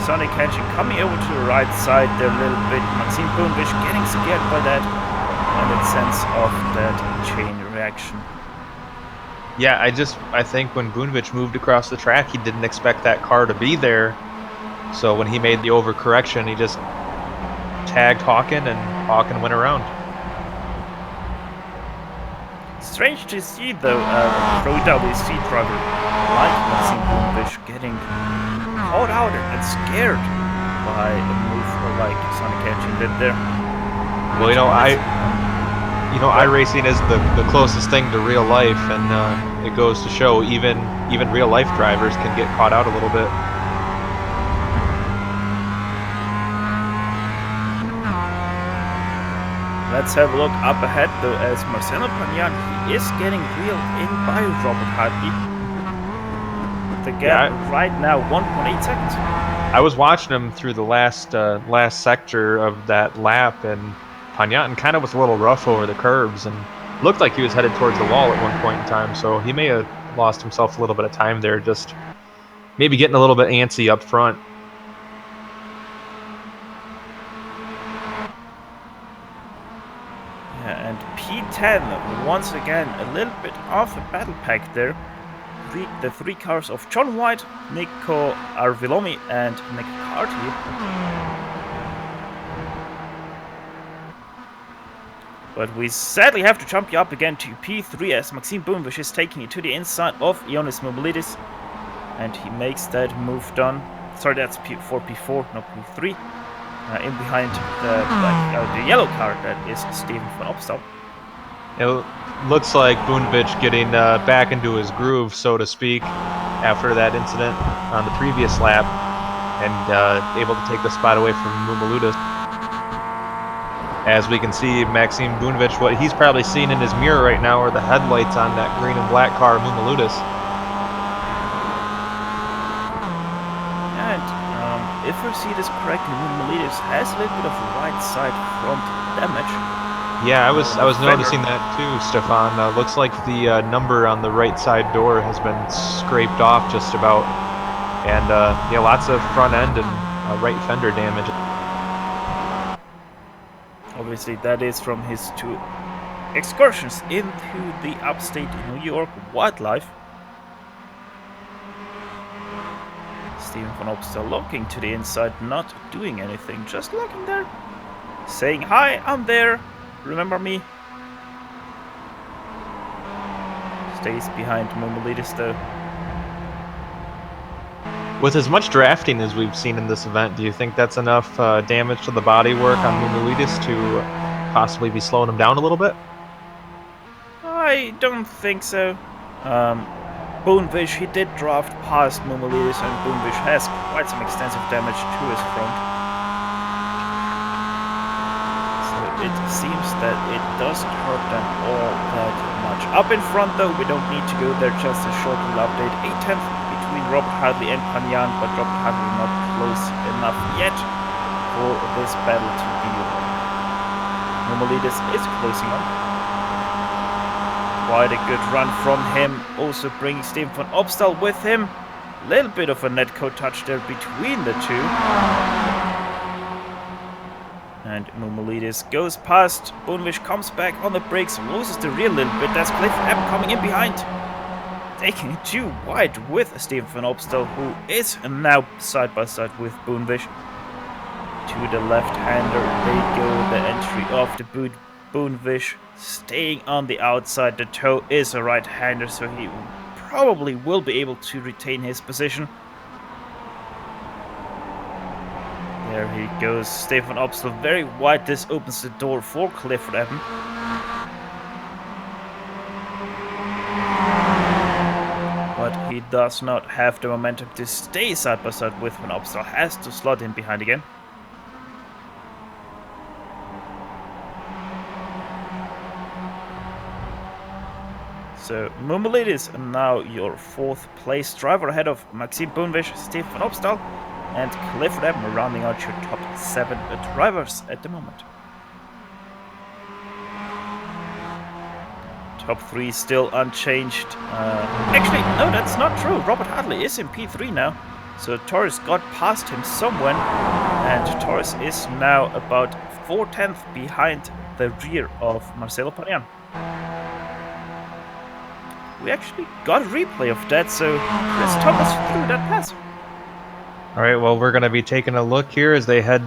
Sonny Kenshin coming over to the right side there a little bit. Maxime Boonvish getting scared by that, and that sense of that chain reaction. Yeah, I think when Boonvich moved across the track, he didn't expect that car to be there. So when he made the overcorrection, he just tagged Hawken, and Hawken went around. Strange to see, though, a Pro WC driver like Maxime Boonvish getting caught out and scared by a move like Sonny Kenshin did there. Well, iRacing is the closest thing to real life, and it goes to show even real life drivers can get caught out a little bit. Let's have a look up ahead, though, as Marcelo Pagnan, he is getting reeled in by Robert Hartley. The gap right now, 1.8 seconds. I was watching him through the last sector of that lap, and Pagnan kind of was a little rough over the curbs and looked like he was headed towards the wall at one point in time, so he may have lost himself a little bit of time there, just maybe getting a little bit antsy up front. Yeah, and P10 once again a little bit off the battle pack there. The 3 cars of John White, Nico Arvilomi, and Nick Carty. But we sadly have to jump you up again to P3 as Maxime Boonvish is taking it to the inside of Ioannis Moumoulides. And he makes that move done. Sorry, that's P4, P4, not P3. In behind the yellow car, that is Steven van Opstal. It looks like Boonvich getting back into his groove, so to speak, after that incident on the previous lap, and able to take the spot away from Moumoulides. As we can see, Maxime Boonvich, what he's probably seen in his mirror right now are the headlights on that green and black car of Moumoulides. And if I see this correctly, Moumoulides has a little bit of right side front damage. Yeah, I was noticing that too, Stefan. Looks like the number on the right side door has been scraped off just about, and lots of front end and right fender damage. Obviously, that is from his 2 excursions into the upstate New York wildlife. Steven van Opstal looking to the inside, not doing anything, just looking there, saying, "Hi, I'm there. Remember me?" Stays behind Moumoulides though. With as much drafting as we've seen in this event, do you think that's enough damage to the bodywork on Moumoulides to possibly be slowing him down a little bit? I don't think so. Boonvish, he did draft past Moumoulides, and Boonvish has quite some extensive damage to his front. It seems that it doesn't hurt them all that much. Up in front though, we don't need to go there, just a short little update. 8/10 between Robert Hartley and Pagnan, but Robert Hartley not close enough yet for this battle to be won. Moumoulides is closing on. Quite a good run from him, also bringing Steven van Opstal with him. Little bit of a netcode touch there between the two. And Moumoulides goes past. Boonvish comes back on the brakes, loses the rear a little bit. That's Cliff App coming in behind. Taking it too wide with Steven van Opstal, who is now side by side with Boonvish. To the left-hander, they go the entry of the Boonvish staying on the outside. The toe is a right-hander, so he probably will be able to retain his position. There he goes, Stefan Obstel very wide. This opens the door for Clifford Eben. But he does not have the momentum to stay side by side with Van Obstel, has to slot in behind again. So Mumulidis now your 4th place driver ahead of Maxime Boonvish, Stefan Obstel, and Clifford Eben rounding out your top 7 drivers at the moment. Top 3 still unchanged. Actually, no, that's not true. Robert Hartley is in P3 now. So Torres got past him somewhere, and Torres is now about 4/10 behind the rear of Marcelo Parian. We actually got a replay of that, so Chris Thomas threw that pass. All right, well, we're going to be taking a look here as they head,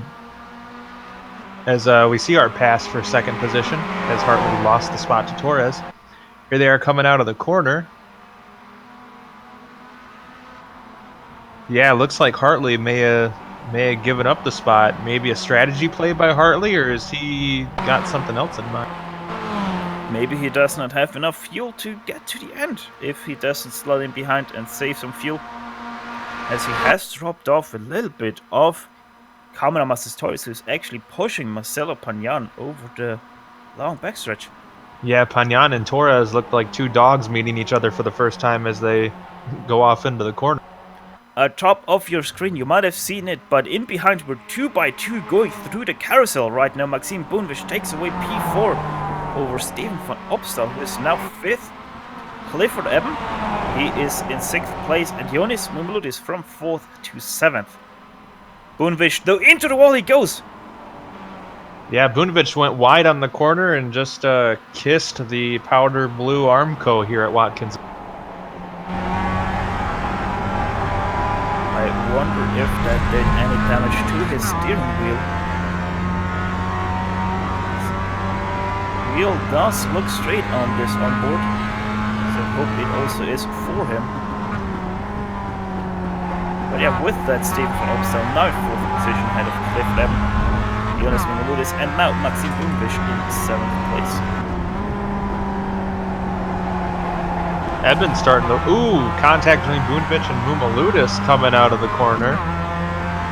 as we see our pass for 2nd position, as Hartley lost the spot to Torres. Here they are coming out of the corner. Yeah, looks like Hartley may have given up the spot. Maybe a strategy play by Hartley, or has he got something else in mind? Maybe he does not have enough fuel to get to the end if he doesn't slot in behind and save some fuel, as he has dropped off a little bit of Kamera Masses, who's actually pushing Marcelo Pagnan over the long backstretch. Yeah, Pagnan and Torres looked like 2 dogs meeting each other for the first time as they go off into the corner. At top of your screen, you might have seen it, but in behind we're 2x2 going through the carousel right now. Maxime Boonvish takes away P4 over Steven van Opstal, who is now 5th. Clifford Eben, he is in 6th place, and Jonas Mumuludis from 4th to 7th. Boonvish, though, into the wall he goes. Yeah, Boonvish went wide on the corner and just kissed the powder blue Armco here at Watkins. I wonder if that did any damage to his steering wheel. Wheel does look straight on this onboard, so I hope it also is for him. But yeah, with that, Steven van Opstal now 4th position ahead of Clifford Eben, Jonas Mumuludis, and now Maxime Boonvish in 7th place. Eben's starting to... Ooh, contact between Boonvish and Mumuludis coming out of the corner.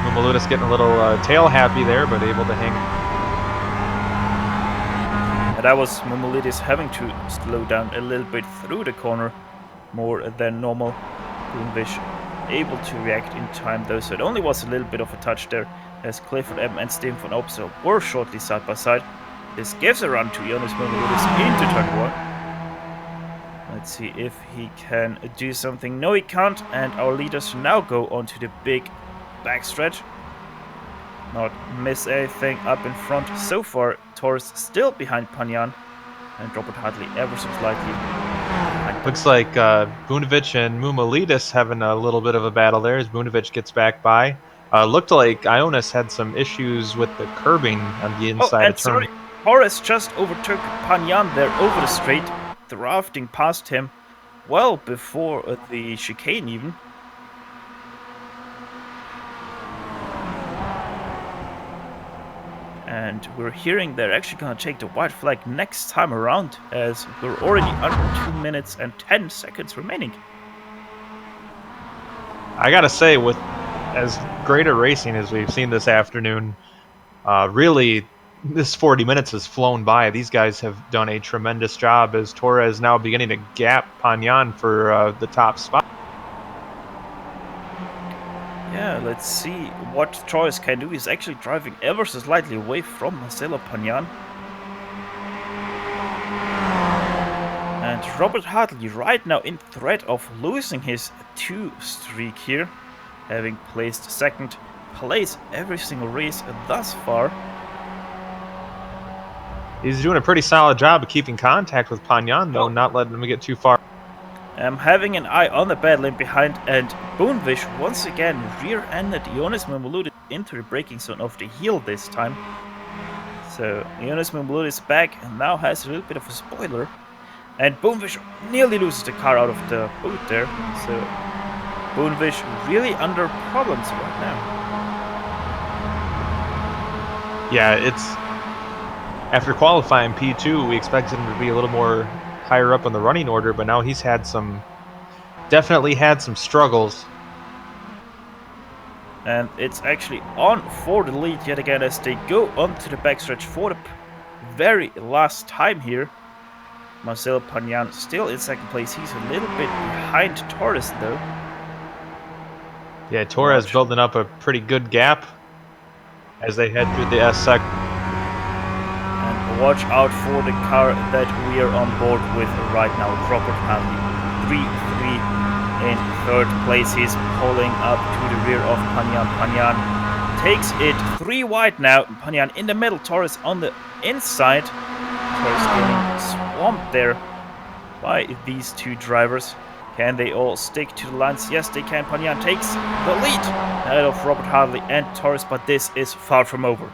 Mumuludis getting a little tail happy there, but able to hang. And that was Mumulidis having to slow down a little bit through the corner more than normal. Boonvish able to react in time though, so it only was a little bit of a touch there, as Clifford Eben and Steven van Opstal were shortly side by side. This gives a run to Jonas Mumulidis into turn 1. Let's see if he can do something. No, he can't, and our leaders now go onto the big backstretch. Not miss anything up in front so far. Torres still behind Pagnan, and Robert Hartley ever so slightly. Looks like Boonvish and Mumulidis having a little bit of a battle there as Boonvish gets back by. Looked like Ionis had some issues with the curbing on the inside of turn. Sorry, Torres just overtook Pagnan there over the straight, drafting past him well before the chicane even. And we're hearing they're actually going to take the white flag next time around, as we're already under 2 minutes and 10 seconds remaining. I gotta say, with as great a racing as we've seen this afternoon, really, this 40 minutes has flown by. These guys have done a tremendous job, as Torres now beginning to gap Pagnan for the top spot. Yeah, let's see what Torres can do. He's actually driving ever so slightly away from Marcelo Pagnan. And Robert Hartley right now in threat of losing his 2 streak here, having placed 2nd place every single race thus far. He's doing a pretty solid job of keeping contact with Pagnan, though, not letting him get too far. Having an eye on the bad lane behind, and Boonvish once again rear-ended Jonas Mumuludis into the braking zone of the heel this time. So Jonas Moonblood is back and now has a little bit of a spoiler. And Bonefish nearly loses the car out of the boot there. So Bonefish really under problems right now. Yeah, it's after qualifying P2, we expected him to be a little more higher up in the running order, but now he's definitely had some struggles. And it's actually on for the lead yet again as they go onto the backstretch for the very last time here. Marcel Pagnan still in second place. He's a little bit behind Torres though. Yeah, Torres building up a pretty good gap as they head through the S sec. And watch out for the car that we are on board with right now. Robert Hadley, 3-3 in third place. He's pulling up to the rear of Pagnan. Pagnan takes it 3 wide now. Pagnan in the middle, Torres on the inside. Torres getting swamped there by these two drivers. Can they all stick to the lines? Yes, they can. Pagnan takes the lead ahead of Robert Hartley and Torres, but this is far from over.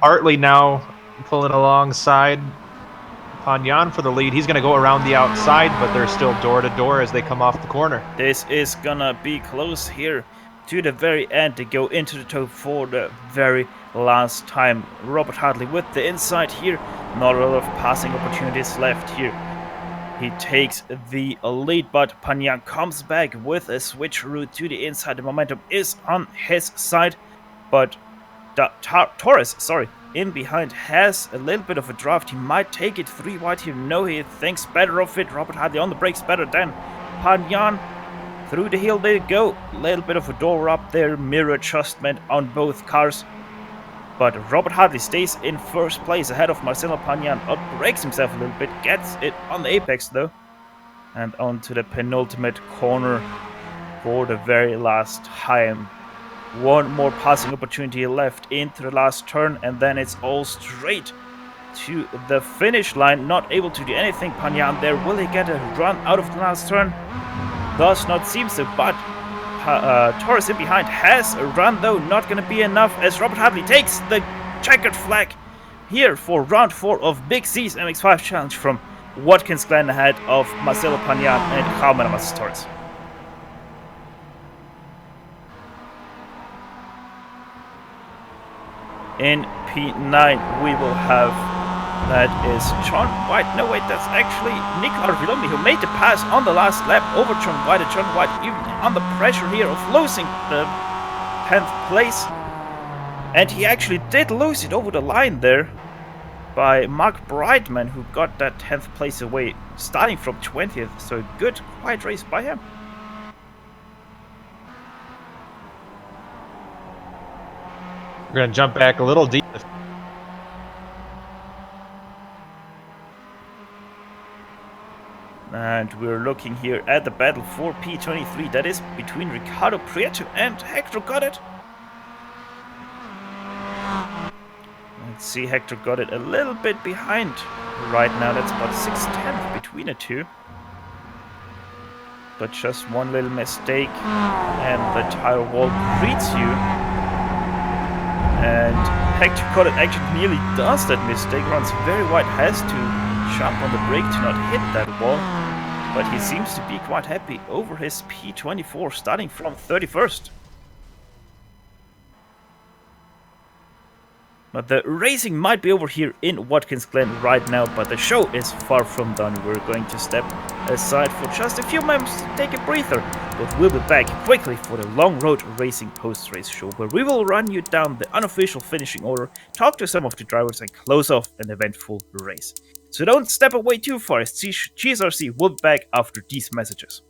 Hartley now pulling alongside Pagnan for the lead. He's going to go around the outside, but they're still door to door as they come off the corner. This is gonna be close here to the very end. They go into the top for the very last time. Robert Hartley with the inside here. Not a lot of passing opportunities left here. He takes the lead, but Pagnan comes back with a switch route to the inside. The momentum is on his side, but Torres, in behind has a little bit of a draft. He might take it 3 wide here. No, he thinks better of it. Robert Hartley on the brakes better than Pagnan. Through the hill they go. Little bit of a door up there. Mirror adjustment on both cars. But Robert Hartley stays in first place ahead of Marcelo Pagnan. Outbrakes himself a little bit. Gets it on the apex though. And onto the penultimate corner for the very last time. One more passing opportunity left into the last turn, and then it's all straight to the finish line. Not able to do anything, Pagnan there. Will he get a run out of the last turn? Does not seem so, but Torres in behind has a run though. Not going to be enough as Robert Hartley takes the checkered flag here for round 4 of Big C's MX-5 Challenge from Watkins Glen ahead of Marcelo Pagnan and Carmen Amas Torres. In P9 we will have, that is John White. No wait, that's actually Nicolas Villombi who made the pass on the last lap over John White. And John White even under pressure here of losing the 10th place. And he actually did lose it over the line there by Mark Brightman, who got that 10th place away starting from 20th. So a good, quiet race by him. We're going to jump back a little deep. And we're looking here at the battle for P23. That is between Ricardo Prieto and Hector Goddard. Let's see, Hector Goddard a little bit behind right now. That's about 6/10 between the two. But just one little mistake and the tire wall greets you. And Hector Goddard actually nearly does that mistake. Runs very wide, has to jump on the brake to not hit that wall. But he seems to be quite happy over his P24 starting from 31st. But the racing might be over here in Watkins Glen right now, but the show is far from done. We're going to step aside for just a few moments to take a breather, but we'll be back quickly for the Long Road Racing post-race show, where we will run you down the unofficial finishing order, talk to some of the drivers, and close off an eventful race. So don't step away too far, as GSRC will be back after these messages.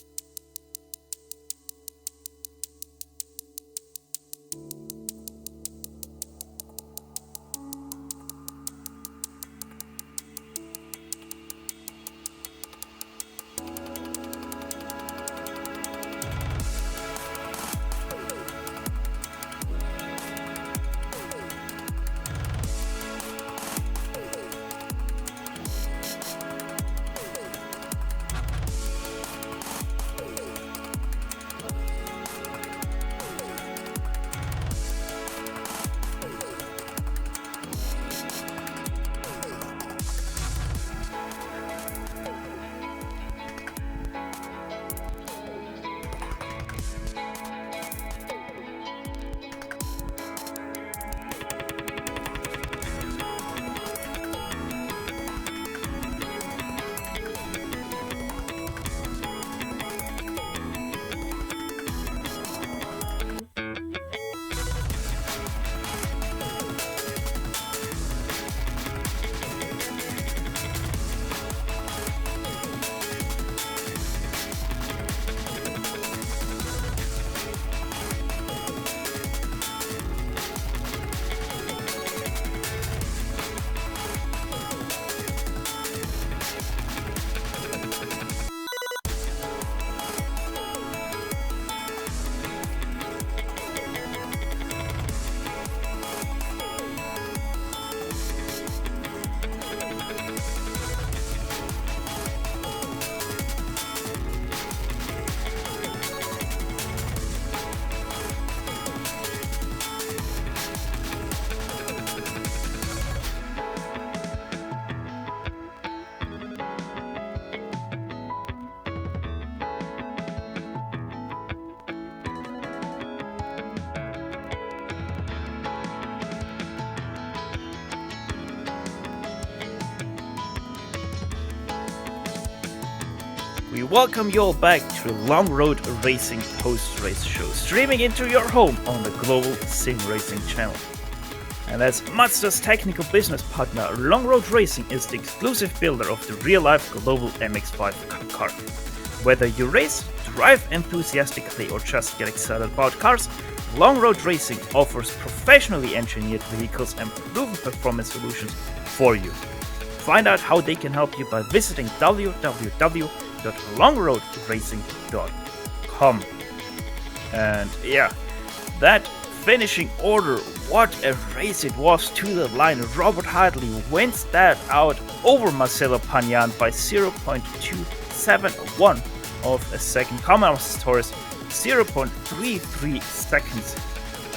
we welcome you all back to Long Road Racing post-race show, streaming into your home on the Global SimRacing channel. And as Mazda's technical business partner, Long Road Racing is the exclusive builder of the real-life Global MX-5 Cup car. Whether you race, drive enthusiastically, or just get excited about cars, Long Road Racing offers professionally engineered vehicles and proven performance solutions for you. Find out how they can help you by visiting www.longroadracing.com. And yeah, that finishing order, what a race it was to the line. Robert Hartley wins that out over Marcelo Pagnan by 0.271 of a second. Commodores Torres 0.33 seconds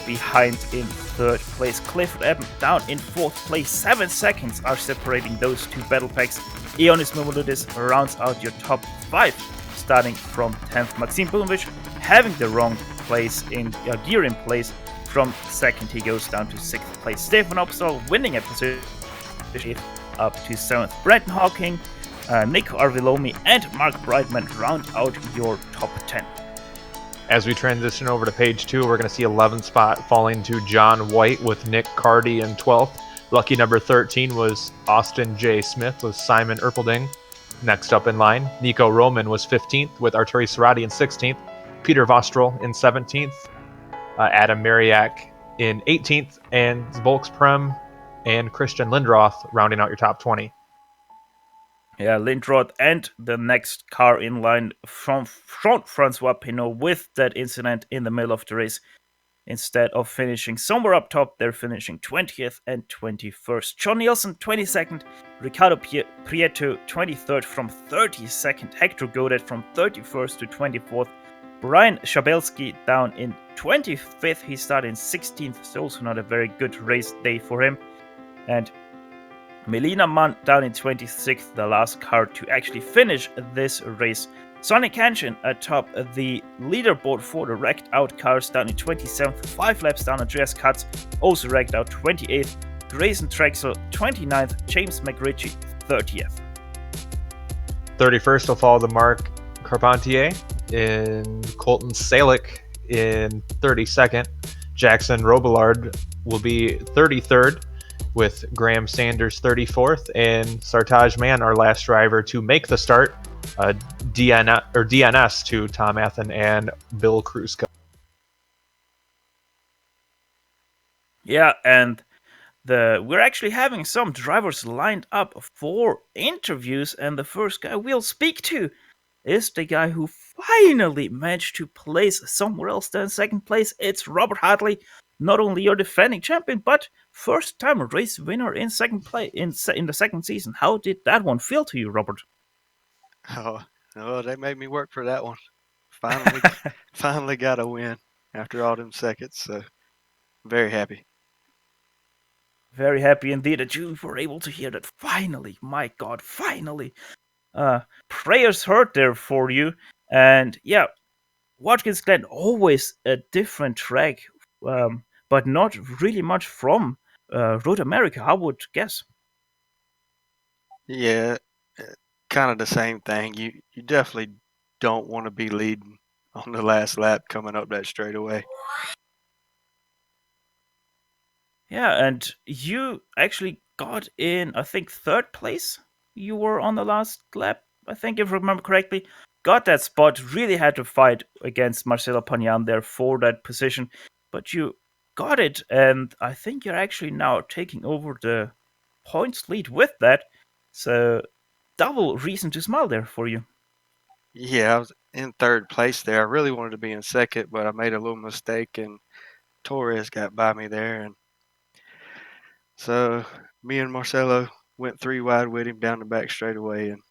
behind in third place. Clifford Eben down in fourth place. 7 seconds are separating those two battle packs. Ioannis Mouloudis rounds out your top 5, starting from 10th. Maxime Boumvish having the wrong place in gear in place. From second, he goes down to 6th place. Stefan Opsahl winning a position up to 7th. Brendan Hawking, Nico Arvilomi, and Mark Brightman round out your top 10. As we transition over to page 2, we're going to see 11th spot falling to John White with Nick Cardy in 12th. Lucky number 13 was Austin J. Smith with Simon Erpelding. Next up in line, Nico Roman was 15th with Arturi Sarati in 16th. Peter Vostrel in 17th. Adam Mariak in 18th. And Volks Prem and Christian Lindroth rounding out your top 20. Yeah, Lindroth and the next car in line from Francois Pinot with that incident in the middle of the race. Instead of finishing somewhere up top, they're finishing 20th and 21st. John Nielsen, 22nd. Ricardo Prieto, 23rd from 32nd. Hector Godet from 31st to 24th. Brian Schabelski down in 25th. He started in 16th, so also not a very good race day for him. And Melina Mann down in 26th, the last car to actually finish this race. Sonny Kenshin atop the leaderboard for the wrecked out cars down in 27th, 5 laps down. Andreas Katz also wrecked out 28th, Grayson Trexel 29th, James McRitchie 30th. 31st will follow the Mark Carpentier in Colton Salick in 32nd. Jackson Robillard will be 33rd with Graham Sanders 34th, and Sartaj Mann, our last driver to make the start, DNS to Tom Athen and Bill Kruska. Yeah, and we're actually having some drivers lined up for interviews, and the first guy we'll speak to is the guy who finally managed to place somewhere else than second place. It's Robert Hartley, not only your defending champion, but first-time race winner in second place in the second season. How did that one feel to you, Robert? Oh, they made me work for that one. Finally got a win after all them seconds. So very happy. Very happy indeed that you were able to hear that finally. My God, finally. Prayers heard there for you. And yeah, Watkins Glen, always a different track, but not really much from Road America, I would guess. Yeah, kind of the same thing. You definitely don't want to be leading on the last lap coming up that straightaway. Yeah, and you actually got in, I think, third place. You were on the last lap, I think, if I remember correctly. Got that spot, really had to fight against Marcelo Pagnan there for that position, but you got it, and I think you're actually now taking over the points lead with that. So, double reason to smile there for you. Yeah, I was in third place there. I really wanted to be in second, but I made a little mistake and Torres got by me there. And so me and Marcelo went 3 wide with him down the back straightaway. And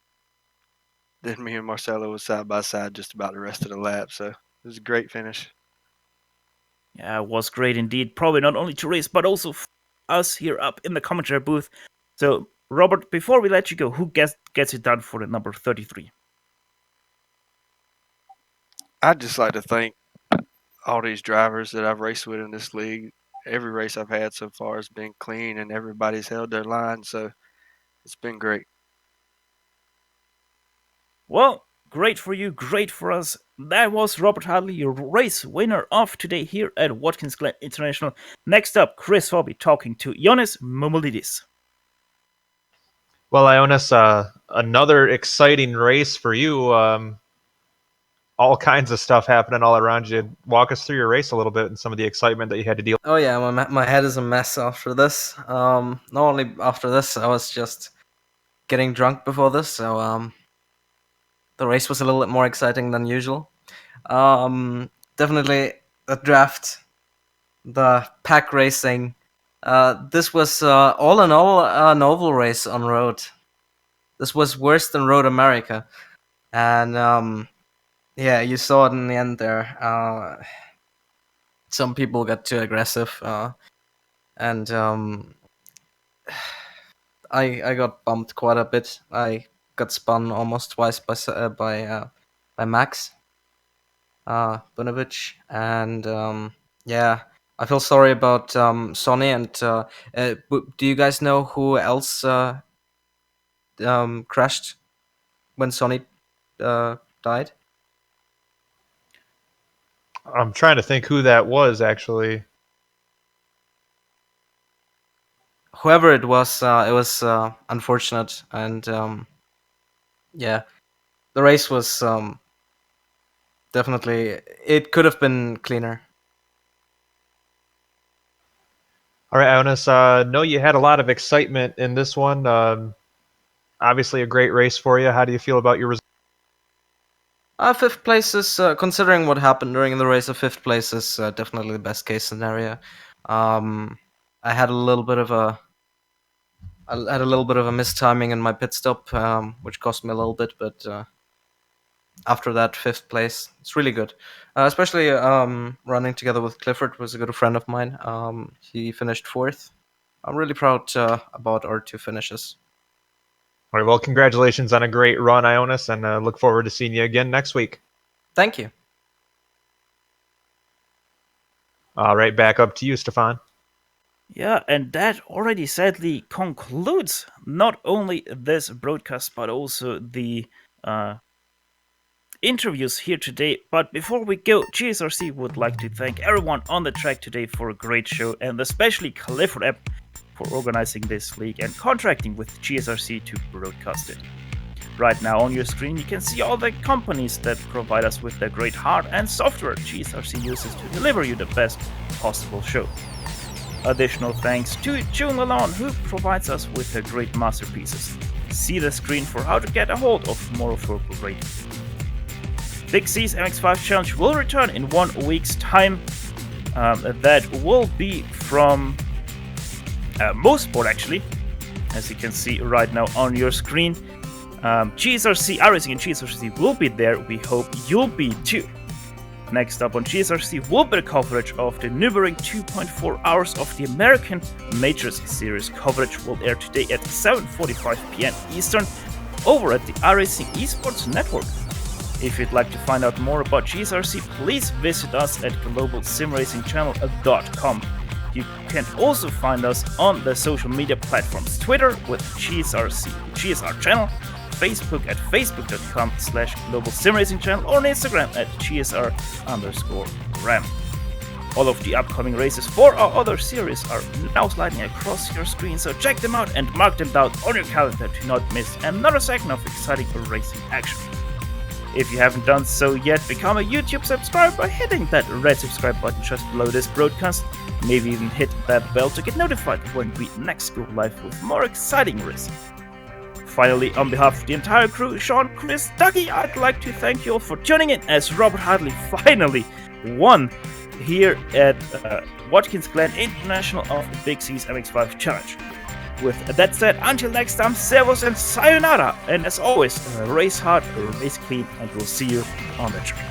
then me and Marcelo was side by side just about the rest of the lap. So it was a great finish. Yeah, it was great indeed. Probably not only to race, but also us here up in the commentary booth. So, Robert, before we let you go, who gets it done for the number 33? I'd just like to thank all these drivers that I've raced with in this league. Every race I've had so far has been clean and everybody's held their line. So it's been great. Well, Great for you, great for us. That was Robert Hadley, your race winner of today here at Watkins Glen International. Next up, Chris Hobby talking to Ioannis Momolidis. Well, Ionis, another exciting race for you. All kinds of stuff happening all around you. Walk us through your race a little bit and some of the excitement that you had to deal with. Oh yeah, my head is a mess after this. Not only after this, I was just getting drunk before this, so the race was a little bit more exciting than usual. Definitely the draft, the pack racing. This was all in all a novel race on road. This was worse than Road America, and yeah, you saw it in the end there. Some people got too aggressive, and I got bumped quite a bit. I got spun almost twice by Max Bunovich, and yeah, I feel sorry about Sonny. And do you guys know who else crashed when Sonny died? I'm trying to think who that was, actually. Whoever it was unfortunate, and yeah, the race was definitely, it could have been cleaner. All right, Ionis, know you had a lot of excitement in this one. Obviously, a great race for you. How do you feel about your results? Fifth place is, considering what happened during the race, a fifth place is definitely the best case scenario. I had a little bit of a mistiming in my pit stop, which cost me a little bit, but after that, fifth place, it's really good. Especially running together with Clifford, was a good friend of mine. He finished fourth. I'm really proud about our two finishes. All right, well, congratulations on a great run, Ionis, and look forward to seeing you again next week. Thank you. All right, back up to you, Stefan. Yeah, and that already sadly concludes not only this broadcast, but also the interviews here today. But before we go, GSRC would like to thank everyone on the track today for a great show, and especially Clifford App for organizing this league and contracting with GSRC to broadcast it. Right now on your screen, you can see all the companies that provide us with the great hard and software GSRC uses to deliver you the best possible show. Additional thanks to June Lalonde, who provides us with the great masterpieces. See the screen for how to get a hold of more of her great. Big C's MX-5 Challenge will return in 1 week's time. That will be from Mosport, actually, as you can see right now on your screen. GSRC, iRacing and GSRC will be there. We hope you'll be too. Next up on GSRC will be the coverage of the Nürburgring 2.4 hours of the American Majors Series. Coverage will air today at 7:45 p.m. Eastern over at the iRacing Esports Network. If you'd like to find out more about GSRC, please visit us at globalsimracingchannel.com. You can also find us on the social media platforms: Twitter with GSR channel, Facebook at facebook.com/globalsimracingchannel, or on Instagram at GSR_RAM. All of the upcoming races for our other series are now sliding across your screen, so check them out and mark them down on your calendar to not miss another second of exciting racing action. If you haven't done so yet, become a YouTube subscriber by hitting that red subscribe button just below this broadcast. Maybe even hit that bell to get notified when we next go live with more exciting racing. Finally, on behalf of the entire crew, Sean, Chris, Dougie, I'd like to thank you all for tuning in as Robert Hadley finally won here at Watkins Glen International of the Big C's MX-5 Challenge. With that said, until next time, servus and sayonara, and as always, race hard, race clean, and we'll see you on the track.